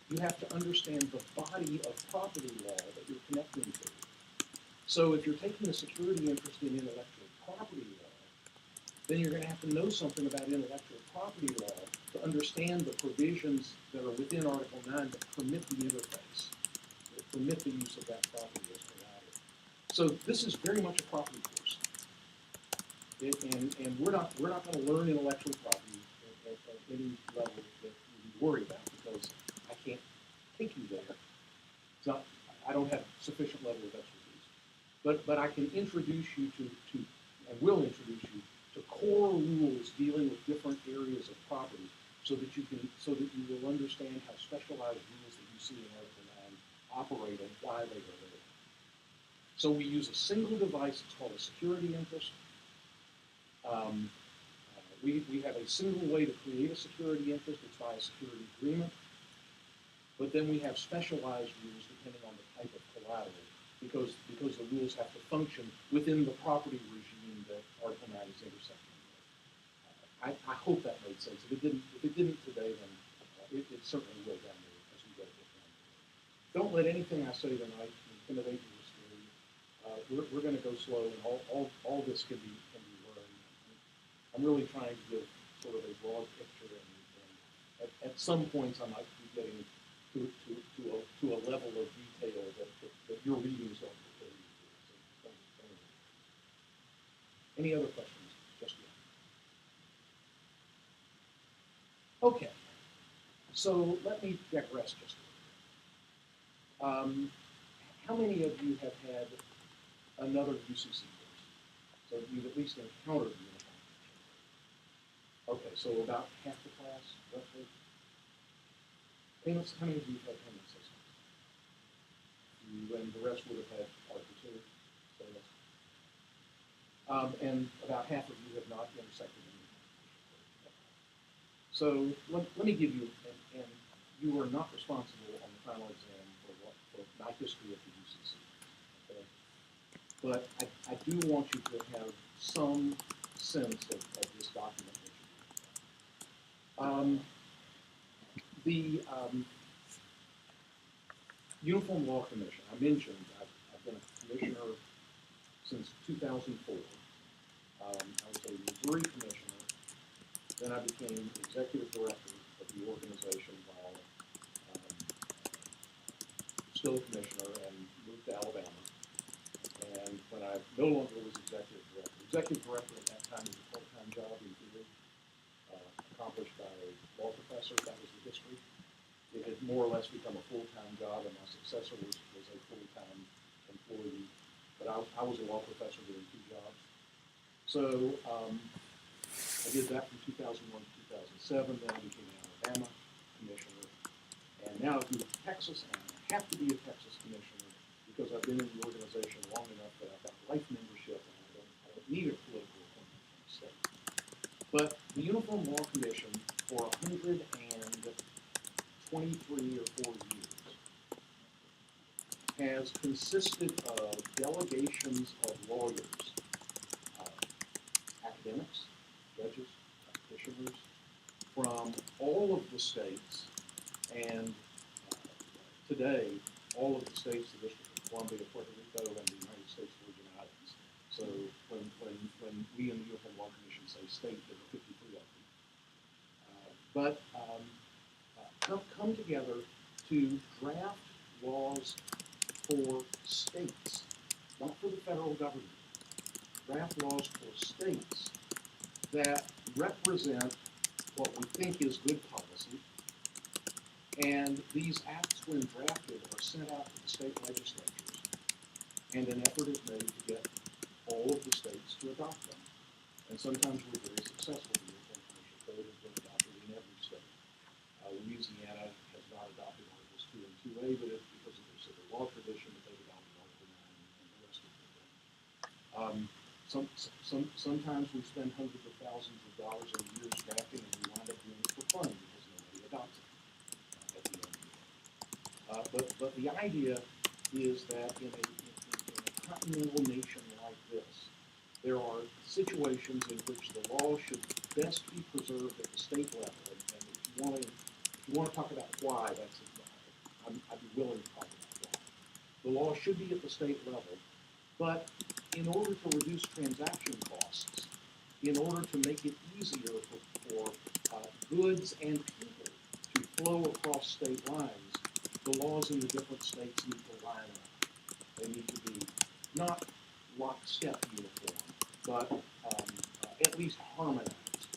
you have to understand the body of property law that you're connecting to. So if you're taking a security interest in intellectual property law, then you're going to have to know something about intellectual property law to understand the provisions that are within Article 9 that permit the interface, that permit the use of that property as collateral. So this is very much a property course. And we're not going to learn intellectual property at any level that you worry about, because I can't take you there. It's not, I don't have sufficient level of expertise. But I can introduce you to and will introduce you to core rules dealing with different areas of property, so that you will understand how specialized rules that you see in Article 9 operate and why they are there. So we use a single device. It's called a security interest. We have a single way to create a security interest. It's by a security agreement. But then we have specialized rules depending on the type of collateral, because the rules have to function within the property regime that Article 9 is intersecting with. I hope that made sense. If it didn't today, then it certainly will down there as we get it down there. Don't let anything I say tonight intimidate you or scare you. We're going to go slow, and all this can be learned. I'm really trying to give sort of a broad picture, and at some points I might be getting to a level of detail that your readings don't prepare you for. So don't. So let me digress just a little bit. How many of you have had another UCC course? So you've at least encountered the uniform commission. Okay, so about half the class, roughly. Payments, how many of you have had payment systems? You and the rest would have had Article 2. So yes. And about half of you have not intersected in the competition. So let me give you, and you are not responsible on the final exam for my history of the UCC. Okay? But I do want you to have some sense of this document that you're the Uniform Law Commission, I mentioned, I've been a commissioner since 2004. I was a Missouri commissioner, then I became executive director of the organization while still a commissioner and moved to Alabama. And when I no longer was executive director at that time was a full-time job in theory, accomplished by a law professor. That was the history. It had more or less become a full-time job, and my successor was a full-time employee. But I was a law professor doing two jobs. So I did that from 2001 to 2007. Then I became an Alabama commissioner. And now I've moved to Texas, and I have to be a Texas commissioner because I've been in the organization long enough that I've got life membership, and I don't need a political appointment from the state. But the Uniform Law Commission, for 123 or 4 years, has consisted of delegations of lawyers, academics, judges, practitioners, from all of the states, and today, all of the states, the District of Columbia, Puerto Rico, and the United States Virgin Islands. So when we in the Uniform Law Commission say state, there are 53 of them. Come together to draft laws for states, not for the federal government. Draft laws for states that represent what we think is good policy. And these acts, when drafted, are sent out to the state legislatures, and an effort is made to get all of the states to adopt them. And sometimes we're very successful. The Uniform Commercial Code has been adopted in every state. Louisiana has not adopted Articles 2 and 2A, but it's because of their civil law tradition that they've adopted Article 9 and the rest of them. Sometimes we spend hundreds of thousands of dollars in years drafting, and we wind up doing it for fun because nobody adopts it at the end of the day. But the idea is that in a continental nation like this, there are situations in which the law should best be preserved at the state level. And if you want to talk about why, I'd be willing to talk about why. The law should be at the state level, but in order to reduce transaction costs, in order to make it easier for goods and people to flow across state lines, the laws in the different states need to line up. They need to be not lockstep uniform, but at least harmonized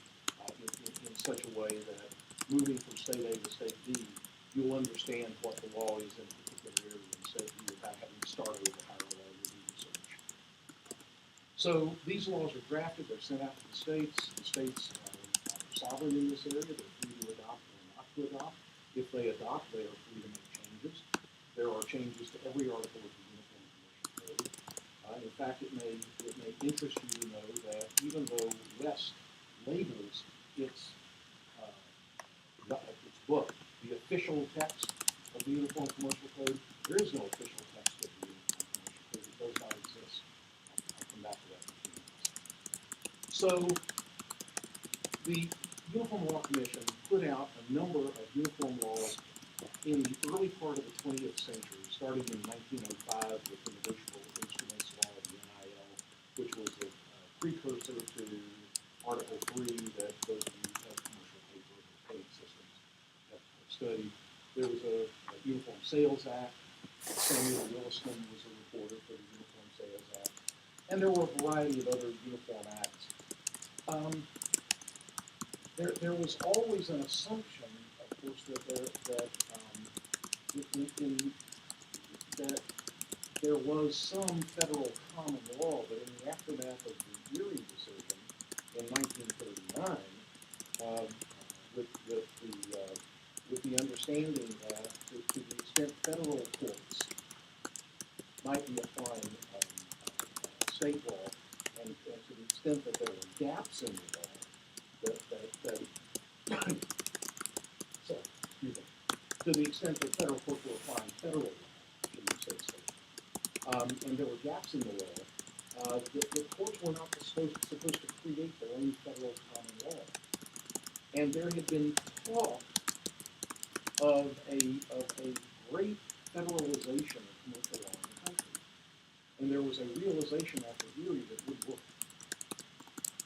in such a way that moving from state A to state B, you'll understand what the law is in a particular area in state B without having to start over higher law review research. So these laws are drafted, they're sent out to the states. The states are sovereign in this area. They're free to adopt or not to adopt. If they adopt, they are free to make changes. There are changes to every article of the Uniform Commercial Code. In fact, it may interest you to know that even though West labels its book the official text of the Uniform Commercial Code, there is no official text of the Uniform Commercial Code. It does not exist. I'll come back to that in a few minutes. So the Uniform Law Commission put out a number of uniform laws in the early part of the 20th century, starting in 1905 with the Negotiable Instruments Law of the NIL, which was a precursor to Article 3 that those of you who have commercial paper or paid systems have studied. There was a Uniform Sales Act. Samuel Williston was a reporter for the Uniform Sales Act. And there were a variety of other uniform acts. There was always an assumption course, that there was some federal common law, but in the aftermath of the Erie decision in 1939, um, with the understanding that to the extent federal courts might be applying state law, and to the extent that there were gaps in the law, that so, excuse me, to the extent that federal courts were applying federal law, shouldn't say state, and there were gaps in the law, the courts were not supposed to create their own federal common law. And there had been talk of a great federalization of commercial law in the country. And there was a realization after Erie that would work.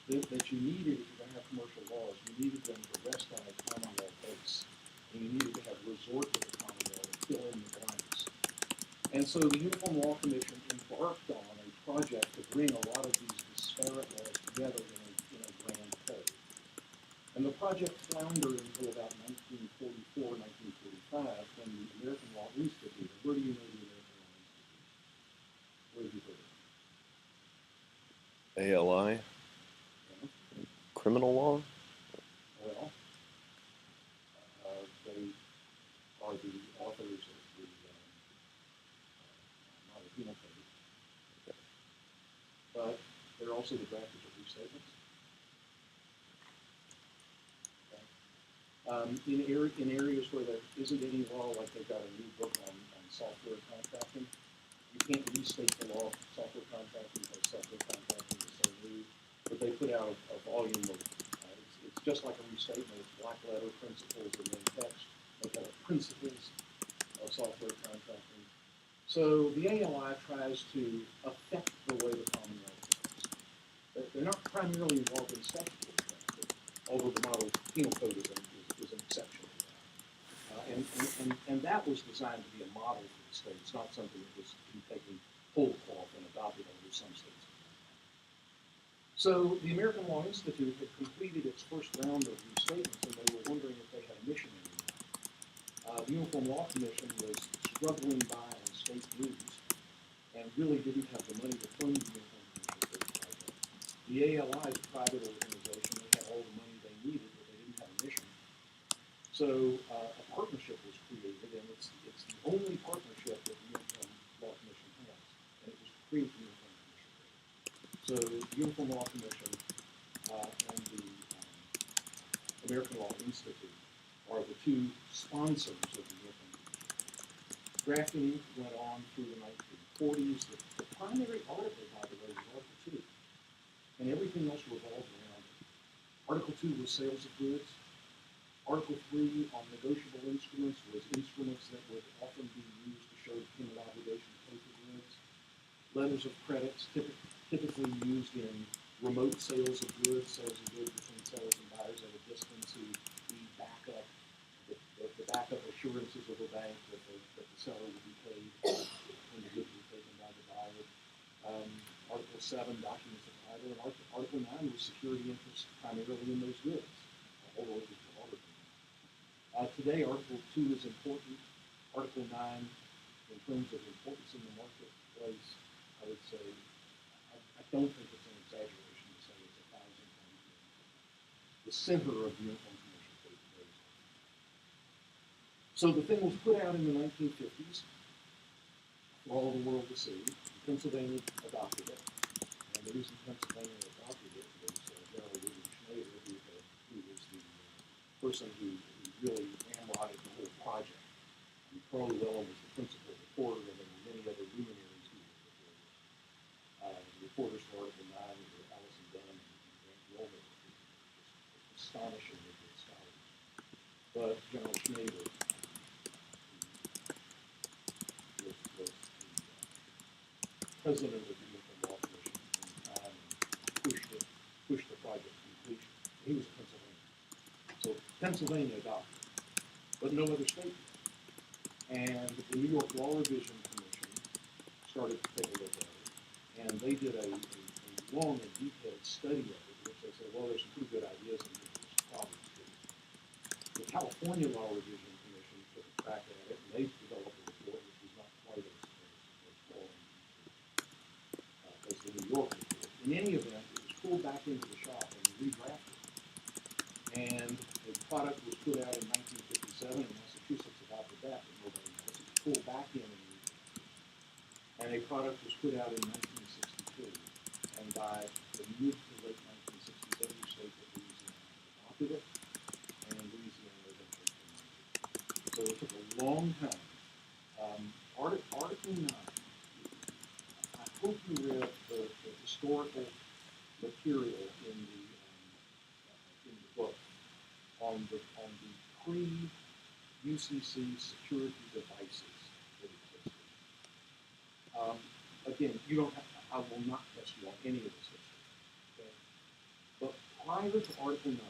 That you needed, if you're going to have commercial laws, you needed them to rest on a common law base. And you needed to have resort to the common law to fill in the blanks. And so the Uniform Law Commission embarked on a project to bring a lot of these disparate laws together in a grand code. And the project floundered until about 1944, 1945, when the American Law Institute, where do you know the American Law Institute? Where have you heard of it? ALI? Yeah. Criminal law? Well, they are the authors of the Model Penal Code, but they're also the drafters of restatements. In areas where there isn't any law, like they've got a new book on software contracting, you can't restate the law of software contracting because software contracting is so new. But they put out a volume of, it's just like a restatement, it's black letter principles and then text. They call it Principles of Software Contracting. So the ALI tries to affect the way the common law works. They're not primarily involved in statutory drafting, although the Model Penal Code is an exception to that. And that was designed to be a model for the state. It's not something that was taken whole cloth and adopted over some states. So the American Law Institute had completed its first round of restatements, and they were wondering if they had a mission anymore. The Uniform Law Commission was struggling by on state dues and really didn't have the money to fund the Uniform Commission for the project. The ALI is a private organization. They had all the money they needed, but they didn't have a mission. So a partnership was created, and it's the only partnership that the Uniform Law Commission has, and it was to create the Uniform Commission. So the Uniform Law Commission and the American Law Institute are the two sponsors of the Uniform Commission. Drafting went on through the 1940s. The primary article, by the way, was Article 2, and everything else revolved around it. Article 2 was sales of goods. Article 3 on negotiable instruments was instruments that would often be used to show the payment obligation to pay for goods. Letters of credits, typically used in remote sales of goods between sellers and buyers at a distance, who need backup, the backup assurances of a bank that the seller would be paid when the goods were taken by the buyer. Article 7, documents of title, and Article 9 was security interests primarily in those goods, although it was broader than that. Today, Article 2 is important. Article 9, in terms of importance in the marketplace, I would say, I don't think it's an exaggeration to say it's 1,000 times more important. The center of the Uniform Commission capabilities. So the thing was put out in the 1950s for all the world to see. Pennsylvania adopted it. And the reason Pennsylvania adopted it was General William Schneider, who was the person who really ramrodded the whole project. And Carly Wellen was the principal reporter, and there were many other luminaries who were reporters. The reporters for Article 9 were Allison Dunn and Grant Wilmer, who were just astonishingly good scholars. But General Schneider was the president of the Uniform Law Commission at the time and pushed the project to completion. He was Pennsylvania. So Pennsylvania adopted it, but no other state did. And the New York Law Revision Commission started to take a look at it, and they did a long and detailed study of it, which they said, well, there's some pretty good ideas in here, there's some problems too. The California Law Revision Commission took a crack at it, and they developed a report which was not quite as boring as the New York report. In any event, it was pulled back into the shop and redrafted. And a product was put out in 1957, and Massachusetts adopted that, but nobody knows. It was pulled back in and redrafted. And a product was put out in 1962, and by the mid to late 1967, the state of Louisiana adopted it, and Louisiana eventually implemented it. So it took a long time. Article 9, I hope you read the historical material in the book on the pre-UCC security devices that existed. Again, you don't have, I will not test you on any of this history. Okay? But prior to Article 9,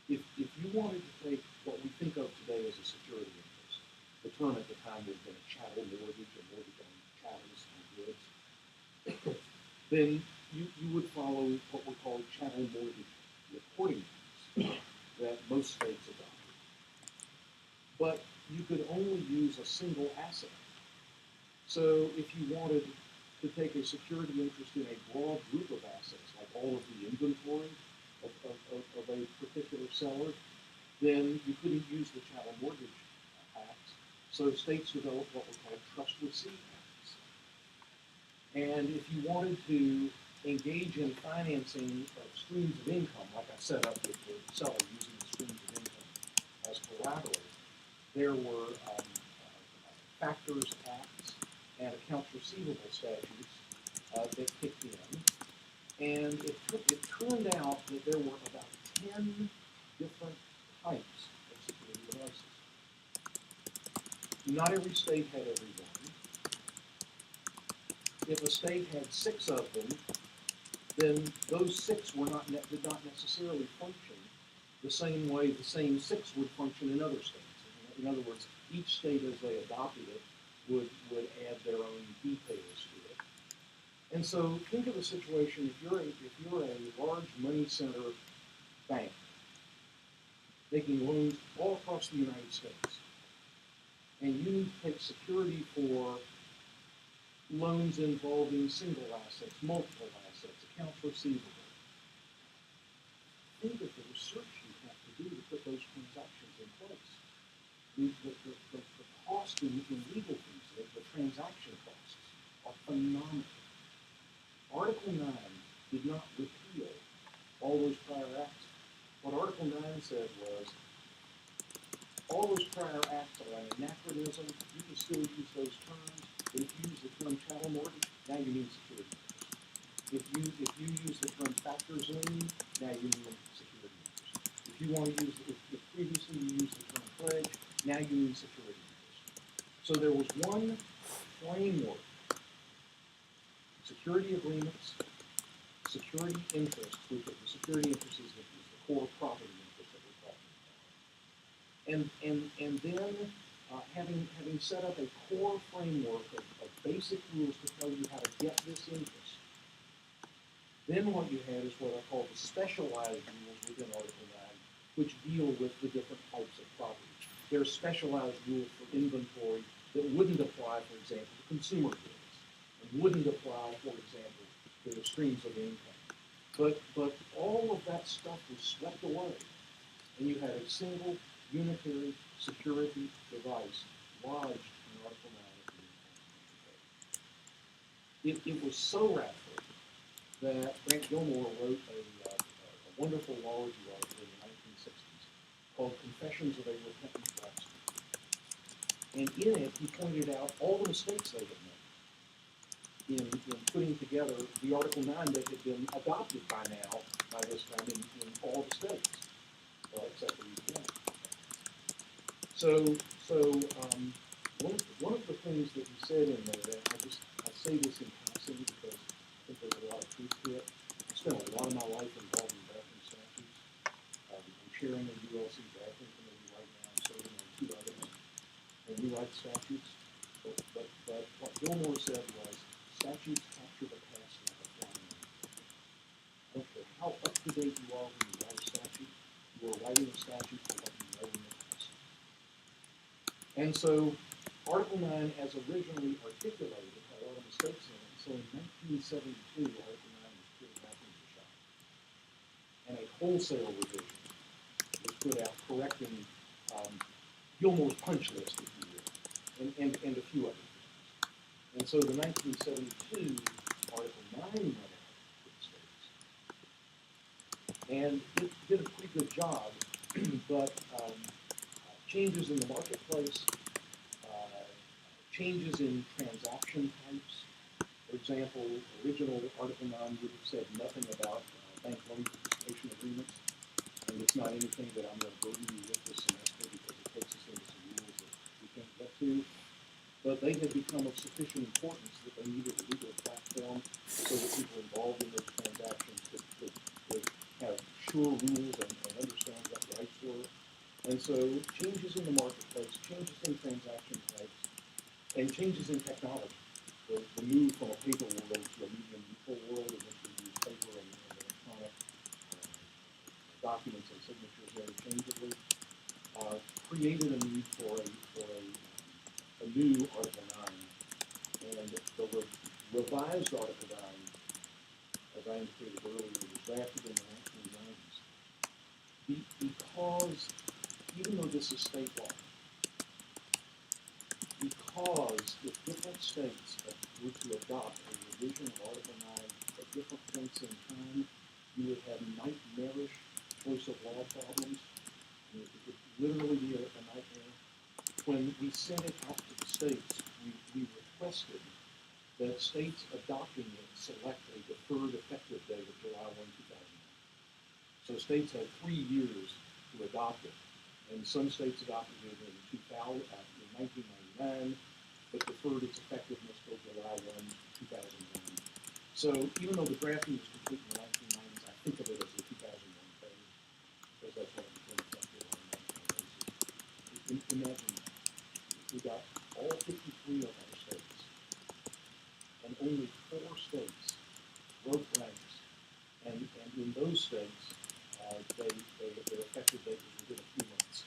if you wanted to take what we think of today as a security interest, the term at the time would have been a chattel mortgage, a mortgage on chattels and goods, then you would follow what were called chattel mortgage reporting rules that most states adopted. But you could only use a single asset. So if you wanted to take a security interest in a broad group of assets, like all of the inventory of a particular seller, then you couldn't use the Chattel Mortgage Act. So states developed what were called trust receipt acts. And if you wanted to engage in financing of streams of income, like I set up with the seller using the streams of income as collateral, there were factors acts and accounts receivable statutes that kicked in. And it turned out that there were about 10 different types of security devices. Not every state had every one. If a state had 6 of them, then those 6 did not necessarily function the same way the same 6 would function in other states. In other words, each state, as they adopted it, would add their own details to it. And so think of a situation, if you're a large money center bank making loans all across the United States, and you need to take security for loans involving single assets, multiple assets, accounts receivable. Think of the research you have to do to put those transactions in place. The cost in legal fees, the transaction costs, are phenomenal. Article 9 did not repeal all those prior acts. What Article 9 said was, all those prior acts are an anachronism. You can still use those terms, but if you use the term chattel mortgage, now you need security interest. If you use the term factors lien, now you need security interest. If you want to use, if previously you used the term pledge, now you need security interest. So there was one framework: security agreements, security interest, which the security interest is the core property interest that we're talking about. And then having set up a core framework of basic rules to tell you how to get this interest, then what you had is what I call the specialized rules within Article 9, which deal with the different types of property. There are specialized rules for inventory that wouldn't apply, for example, to consumer goods, and wouldn't apply, for example, to the streams of income. But all of that stuff was swept away, and you had a single unitary security device lodged in Article 9 of the It was so radical that Frank Gilmore wrote a wonderful law review article in the 1960s called Confessions of a Repentant Draftsman. And in it, he pointed out all the mistakes they had made in putting together the Article 9 that had been adopted by this time in all the states, except Louisiana. So one of the things that he said in there, and I say this in passing because I think there's a lot of truth to it. I spent a lot of my life involved in drafting statutes. I'm chairing a ULC drafting committee right now, serving on 2 others, and we write statutes. But what Gilmore said was, statutes capture the past like a flying. I don't care how up to date you are when you write a statute, You are writing a statute for what you know in the past. And so Article 9, as originally articulated, had a lot of mistakes in it. So in 1972, Article 9 was pulled back into the shop. And a wholesale revision was put out correcting Gilmore's punch list, if you will, and a few other things. And so the 1972 Article 9 went out to the states. And it did a pretty good job, but changes in the marketplace, changes in transaction types. For example, original Article 9 would have said nothing about bank loan participation agreements, and it's not anything that I'm going to burden you with this semester because it takes us into some rules that we can't get to. But they had become of sufficient importance that they needed a legal platform so that people involved in those transactions could have sure rules and understand what rights were. And so changes in the marketplace, changes in transaction types, and changes in technology. The move from a paper world to a medium neutral world in which we use paper and electronic documents and signatures interchangeably created a need for a new Article 9. And the revised Article 9, as I indicated earlier, was drafted in the 1990s because, even though this is state law, because if different states were to adopt a revision of Article 9 at different points in time, you would have nightmarish choice of law problems. It would literally be a nightmare. When we sent it out to the states, we requested that states adopting it select a deferred effective date of July 1, 2009. So states had 3 years to adopt it. And some states adopted it in 1999, but deferred its effectiveness till July 1, 2001. So even though the drafting was complete in the 1990s, I think of it as the 2001 code, because that's when it became effective on a national basis. Imagine we got all 53 of our states, and only 4 states broke ranks, and in those states, their effective date was within a few months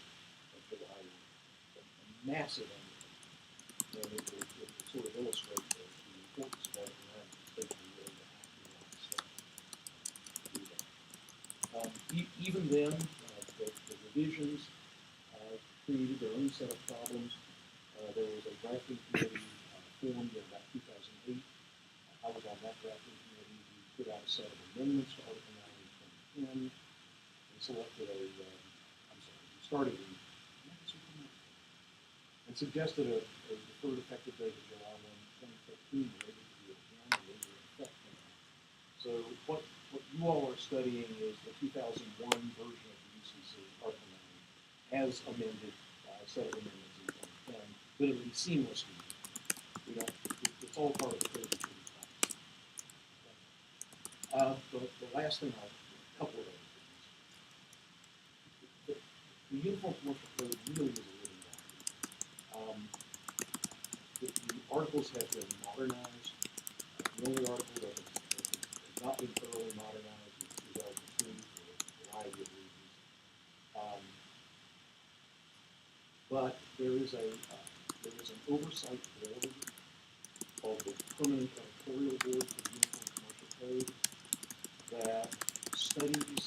of July 1. A massive undertaking. And it sort of illustrates the importance of Article 9 for states to really have to do that. Even then, the revisions created their own set of problems. There was a drafting committee formed in about 2008. I was on that drafting committee. We put out a set of amendments to Article 9 in 2010 and selected we started in and suggested a deferred effective date of July 1, 2013 related to the again and later effect now. So what you all are studying is the 2001 version of the UCC, Article 9, as amended by a set of amendments in 2010, but it'll be seamless to you. It's all part of the code that you'll be practicing. The last thing, a couple of other things. The Uniform Commercial Code really is a living document. The articles have been modernized. The only article that has not been thoroughly modernized is Article 2 for a variety of reasons. But there is an oversight board called the Permanent Editorial Board for the Uniform Commercial Code that studies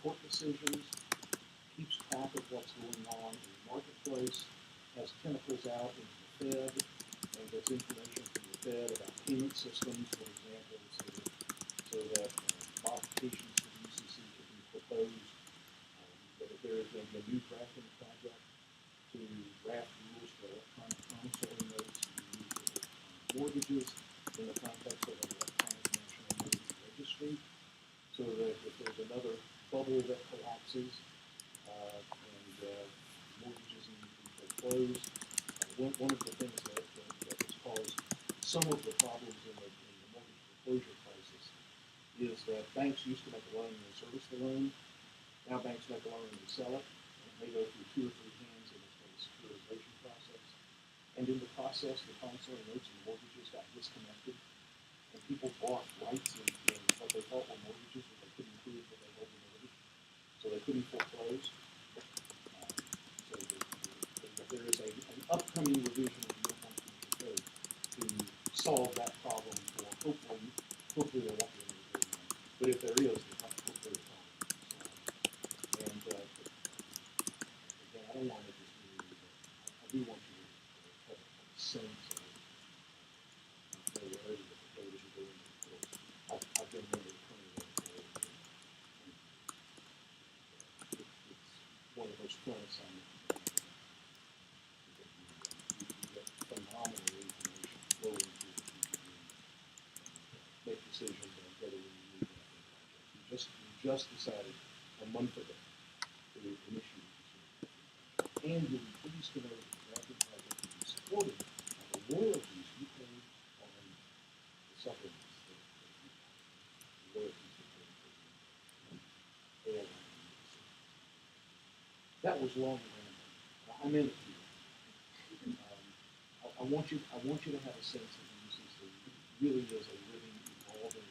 court decisions, keeps track of what's going on in the marketplace, has tentacles out into the Fed, and gets information from the Fed about payment systems, for example, so that modifications to the UCC can be proposed. That if there is a new drafting project to draft rules for electronic promissory notes to be used for mortgages in the context of an electronic national mortgage registry, so that if there's another bubble that collapses and mortgages need to be foreclosed, one of the things that has caused some of the problems in the mortgage foreclosure crisis is that banks used to make a loan and they service the loan. Now banks make a loan and they sell it, and it may go through 2 or 3 hands in the securitization process. And in the process, the promissory notes and mortgages got disconnected, and people bought rights in what they thought were mortgages that they couldn't prove that they held the mortgage. so they couldn't foreclose. So there is an upcoming revision of the Uniform Commercial Code to solve that problem for hopefully there won't be any very many. But if there is, then hopefully it's not. And again, I don't want to just do it, I do want you to have a sense of familiarity with the code as you go into the course. I've been a member of the Attorney Board for it's one of the most fun assignments. You get phenomenal information flowing through the TPD, make decisions on whether we need that project. You just decided a month ago to initiate this, and you'll be pleased to know that the drafting project will be supported by the royalties you paid on the supplements that you the royalties that they allowed you to see. That was long and rambling. I meant it to you. I want you to have a sense of the UCC really is a living, evolving,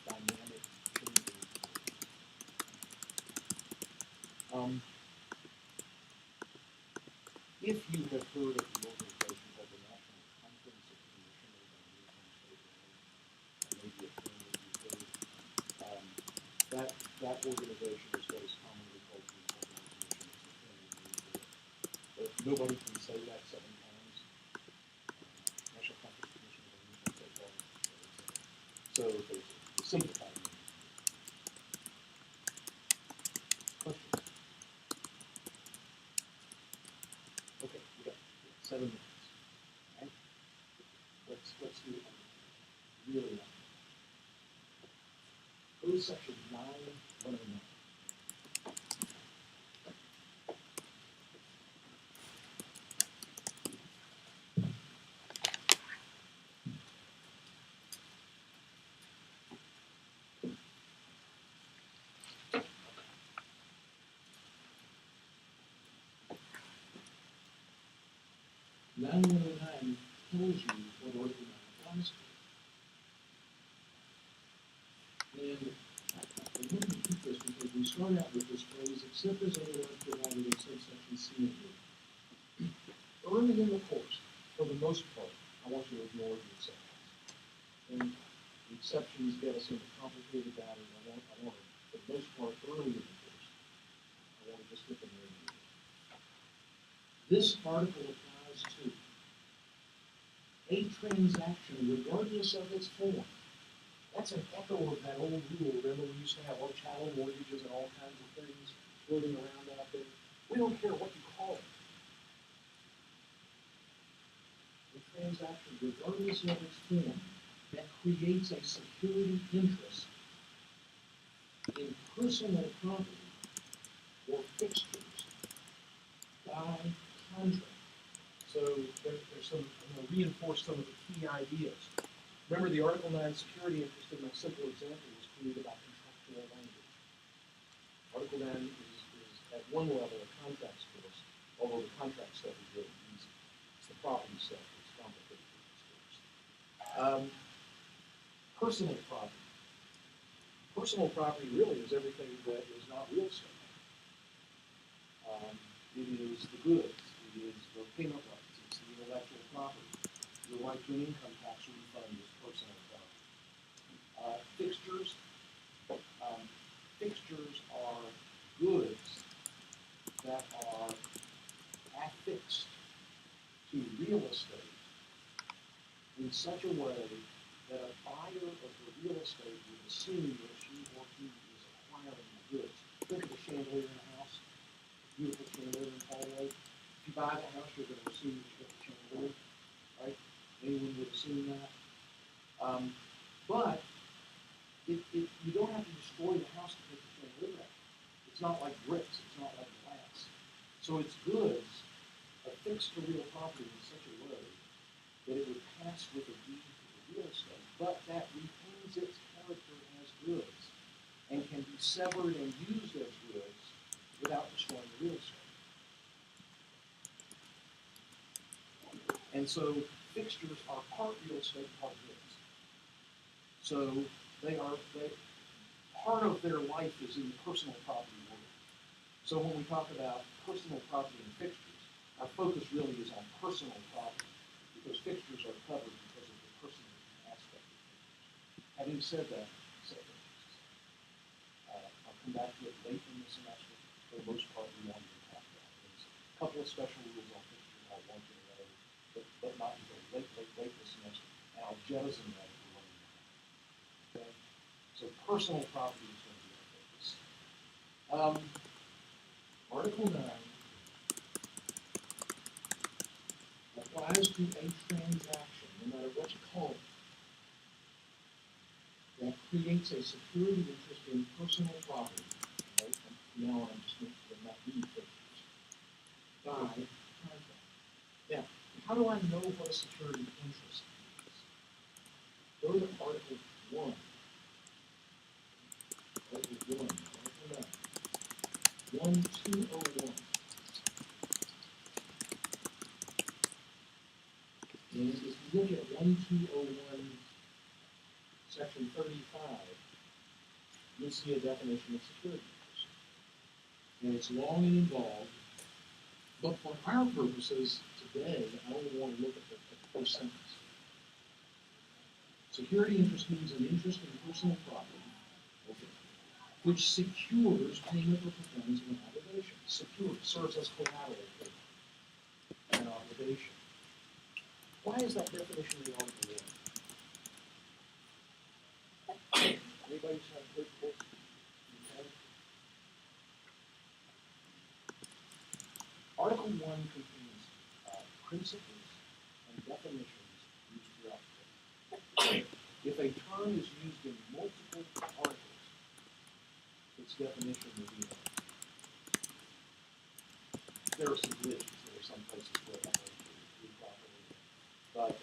dynamic, changing force. If you have heard of the organization called the National Conference of Commissioners on Uniform State Laws, maybe a term that you've heard, that organization is what is commonly called the Uniform Law Commission. But nobody can say that 7 times. National Conference of Commissioners on Uniform State Laws. So there's a simplified name. Questions? Okay, we got 7 minutes. Right? Let's do it really nice. Go to section 9:109. Tells you what Article 9 applies to. And I want to keep this because we start out with this phrase, except as otherwise provided in subsection C and D. Early in the course, for the most part, I want you to ignore the exceptions. And the exceptions get us into complicated matters. I want to, for the most part, early in the course, I want to just hit the main meaning. This article applies to a transaction, regardless of its form. That's an echo of that old rule. Remember, we used to have all chattel mortgages and all kinds of things floating around out there. We don't care what you call it. A transaction, regardless of its form, that creates a security interest in personal property or fixtures by contract. So there's some, I'm going to reinforce some of the key ideas. Remember, the Article 9 security interest in my simple example was created by contractual language. Article 9 is at one level a contracts course, although the contract stuff is really easy. It's the property stuff that's complicated in this course. Personal property. Personal property really is everything that is not real estate. It is the goods. It is the payment rights. It's the intellectual property. Your right to an income tax refund is personal property. Fixtures are goods that are affixed to real estate in such a way that a buyer of the real estate would assume that she or he is acquiring the goods. Think of a chandelier in a house, beautiful chandelier in the hallway. If you buy the house, you're going to assume that you got the chandelier, right? Anyone would assume that. But you don't have to destroy the house to take the chandelier out. It's not like bricks. It's not like glass. So it's goods affixed to real property in such a way that it would pass with a deed to the real estate, but that retains its character as goods and can be severed and used as goods without destroying the real estate. And so fixtures are part real estate, part goods. So part of their life is in the personal property world. So when we talk about personal property and fixtures, our focus really is on personal property because fixtures are covered because of the personal aspect of fixtures. Having said that, I'll come back to it late in the semester. For the most part, we won't even talk about it. There's a couple of special rules on fixtures I'll want you to know, but not until late this semester. And I'll jettison that if we're running out. Okay? So personal property is going to be our focus. Article 9 applies to a transaction, no matter what you call it, that creates a security interest in personal property. Right? From now on, I'm just going to not read fixtures. By contract. Now, how do I know what a security interest is? Go to Article 1. Article 1. Article 9. 1201. And if you look at 1201, section 35, you'll see a definition of security interest. And it's long and involved, but for our purposes today, I only want to look at the first sentence. Security interest means an interest in personal property, which secures payment or performance of an obligation. Secure serves as collateral for an obligation. Why is that definition in Article 1? Anybody have a good book? Okay. Article 1 contains principles and definitions used throughout the code. If a term is used in multiple articles, its definition will be known. There are some glitches. There are some places where that won't be properly, but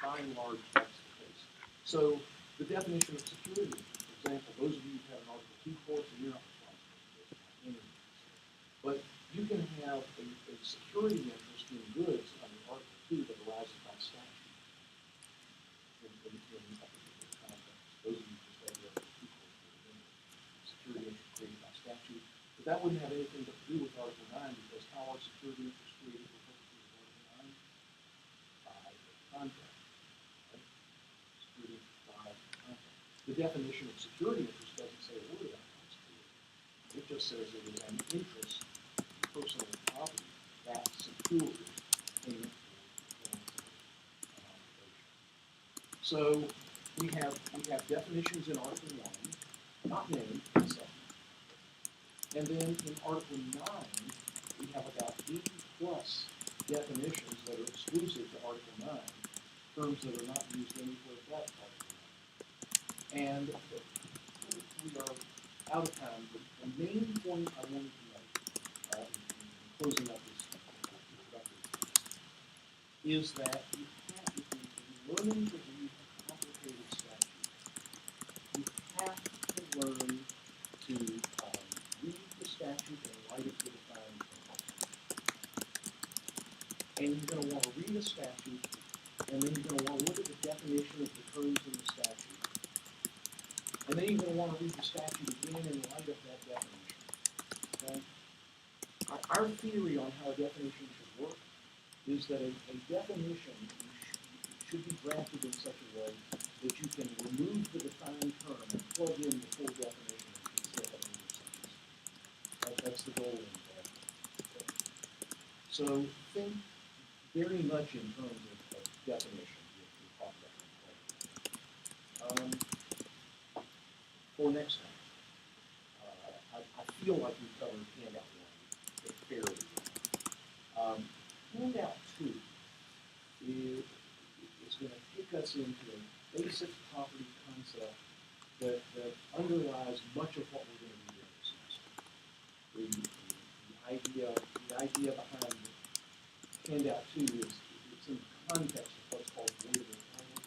by and large, that's the case. So the definition of security, for example, those of you who have an Article 2 course, and you're not responsible for this, but you can have a security interest in goods under Article 2 that arises by statute in a particular context. Those of you who study Article 2 course will remember security interest created by statute. But that wouldn't have anything to do with Article 9 because how are security interests created for purposes of Article 9? By contract. Right? Security interest by contract. The definition of security interest doesn't say a word about how it's created. It just says it is an interest in personal property that secures payment for an obligation. So we have definitions in Article 1, not many, except. And then in Article 9, we have about 80 plus definitions that are exclusive to Article 9, terms that are not used anywhere but Article 9. And we are out of time, but the main point I wanted to make in closing up this introductory is that if you're learning to read a complicated statute, you have to learn to read the statute in light of the defined terms. And you're going to want to read a statute, and then you're going to want to look at the definition of the terms in the statute. And then you're going to want to read the statute again in light of that definition. Okay? Our theory on how a definition should work is that a definition should be drafted in such a way that you can remove the defined term and plug in the full definition and still have a new sentence. That's the goal in that. Okay. So think very much in terms of definition. We'll talk about that. For next time, I feel like we've covered handout 1 fairly well. Handout 2 is going to take us into a basic property concept that underlies much of what we're going to do during this semester. The idea behind handout 2 is it's in the context of what's called voidable title,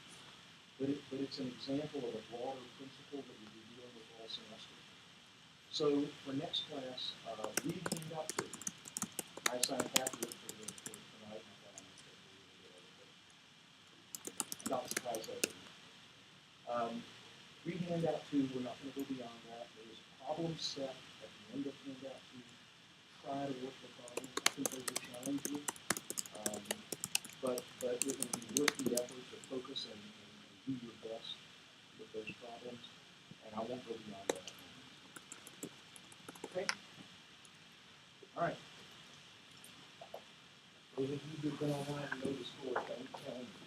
but it's an example of a broader principle that we'll be dealing with all semester. So for next class, read handout 2. I signed half of it for tonight. I'm not surprised that read handout 2. We're not going to go beyond that. There is a problem set at the end up turned out to try to work the problem. I think those will challenge you. But it will be worth the effort to focus and do your best with those problems. And I won't go beyond that. Okay? All right. Those of you who've been online and know the score, don't tell me.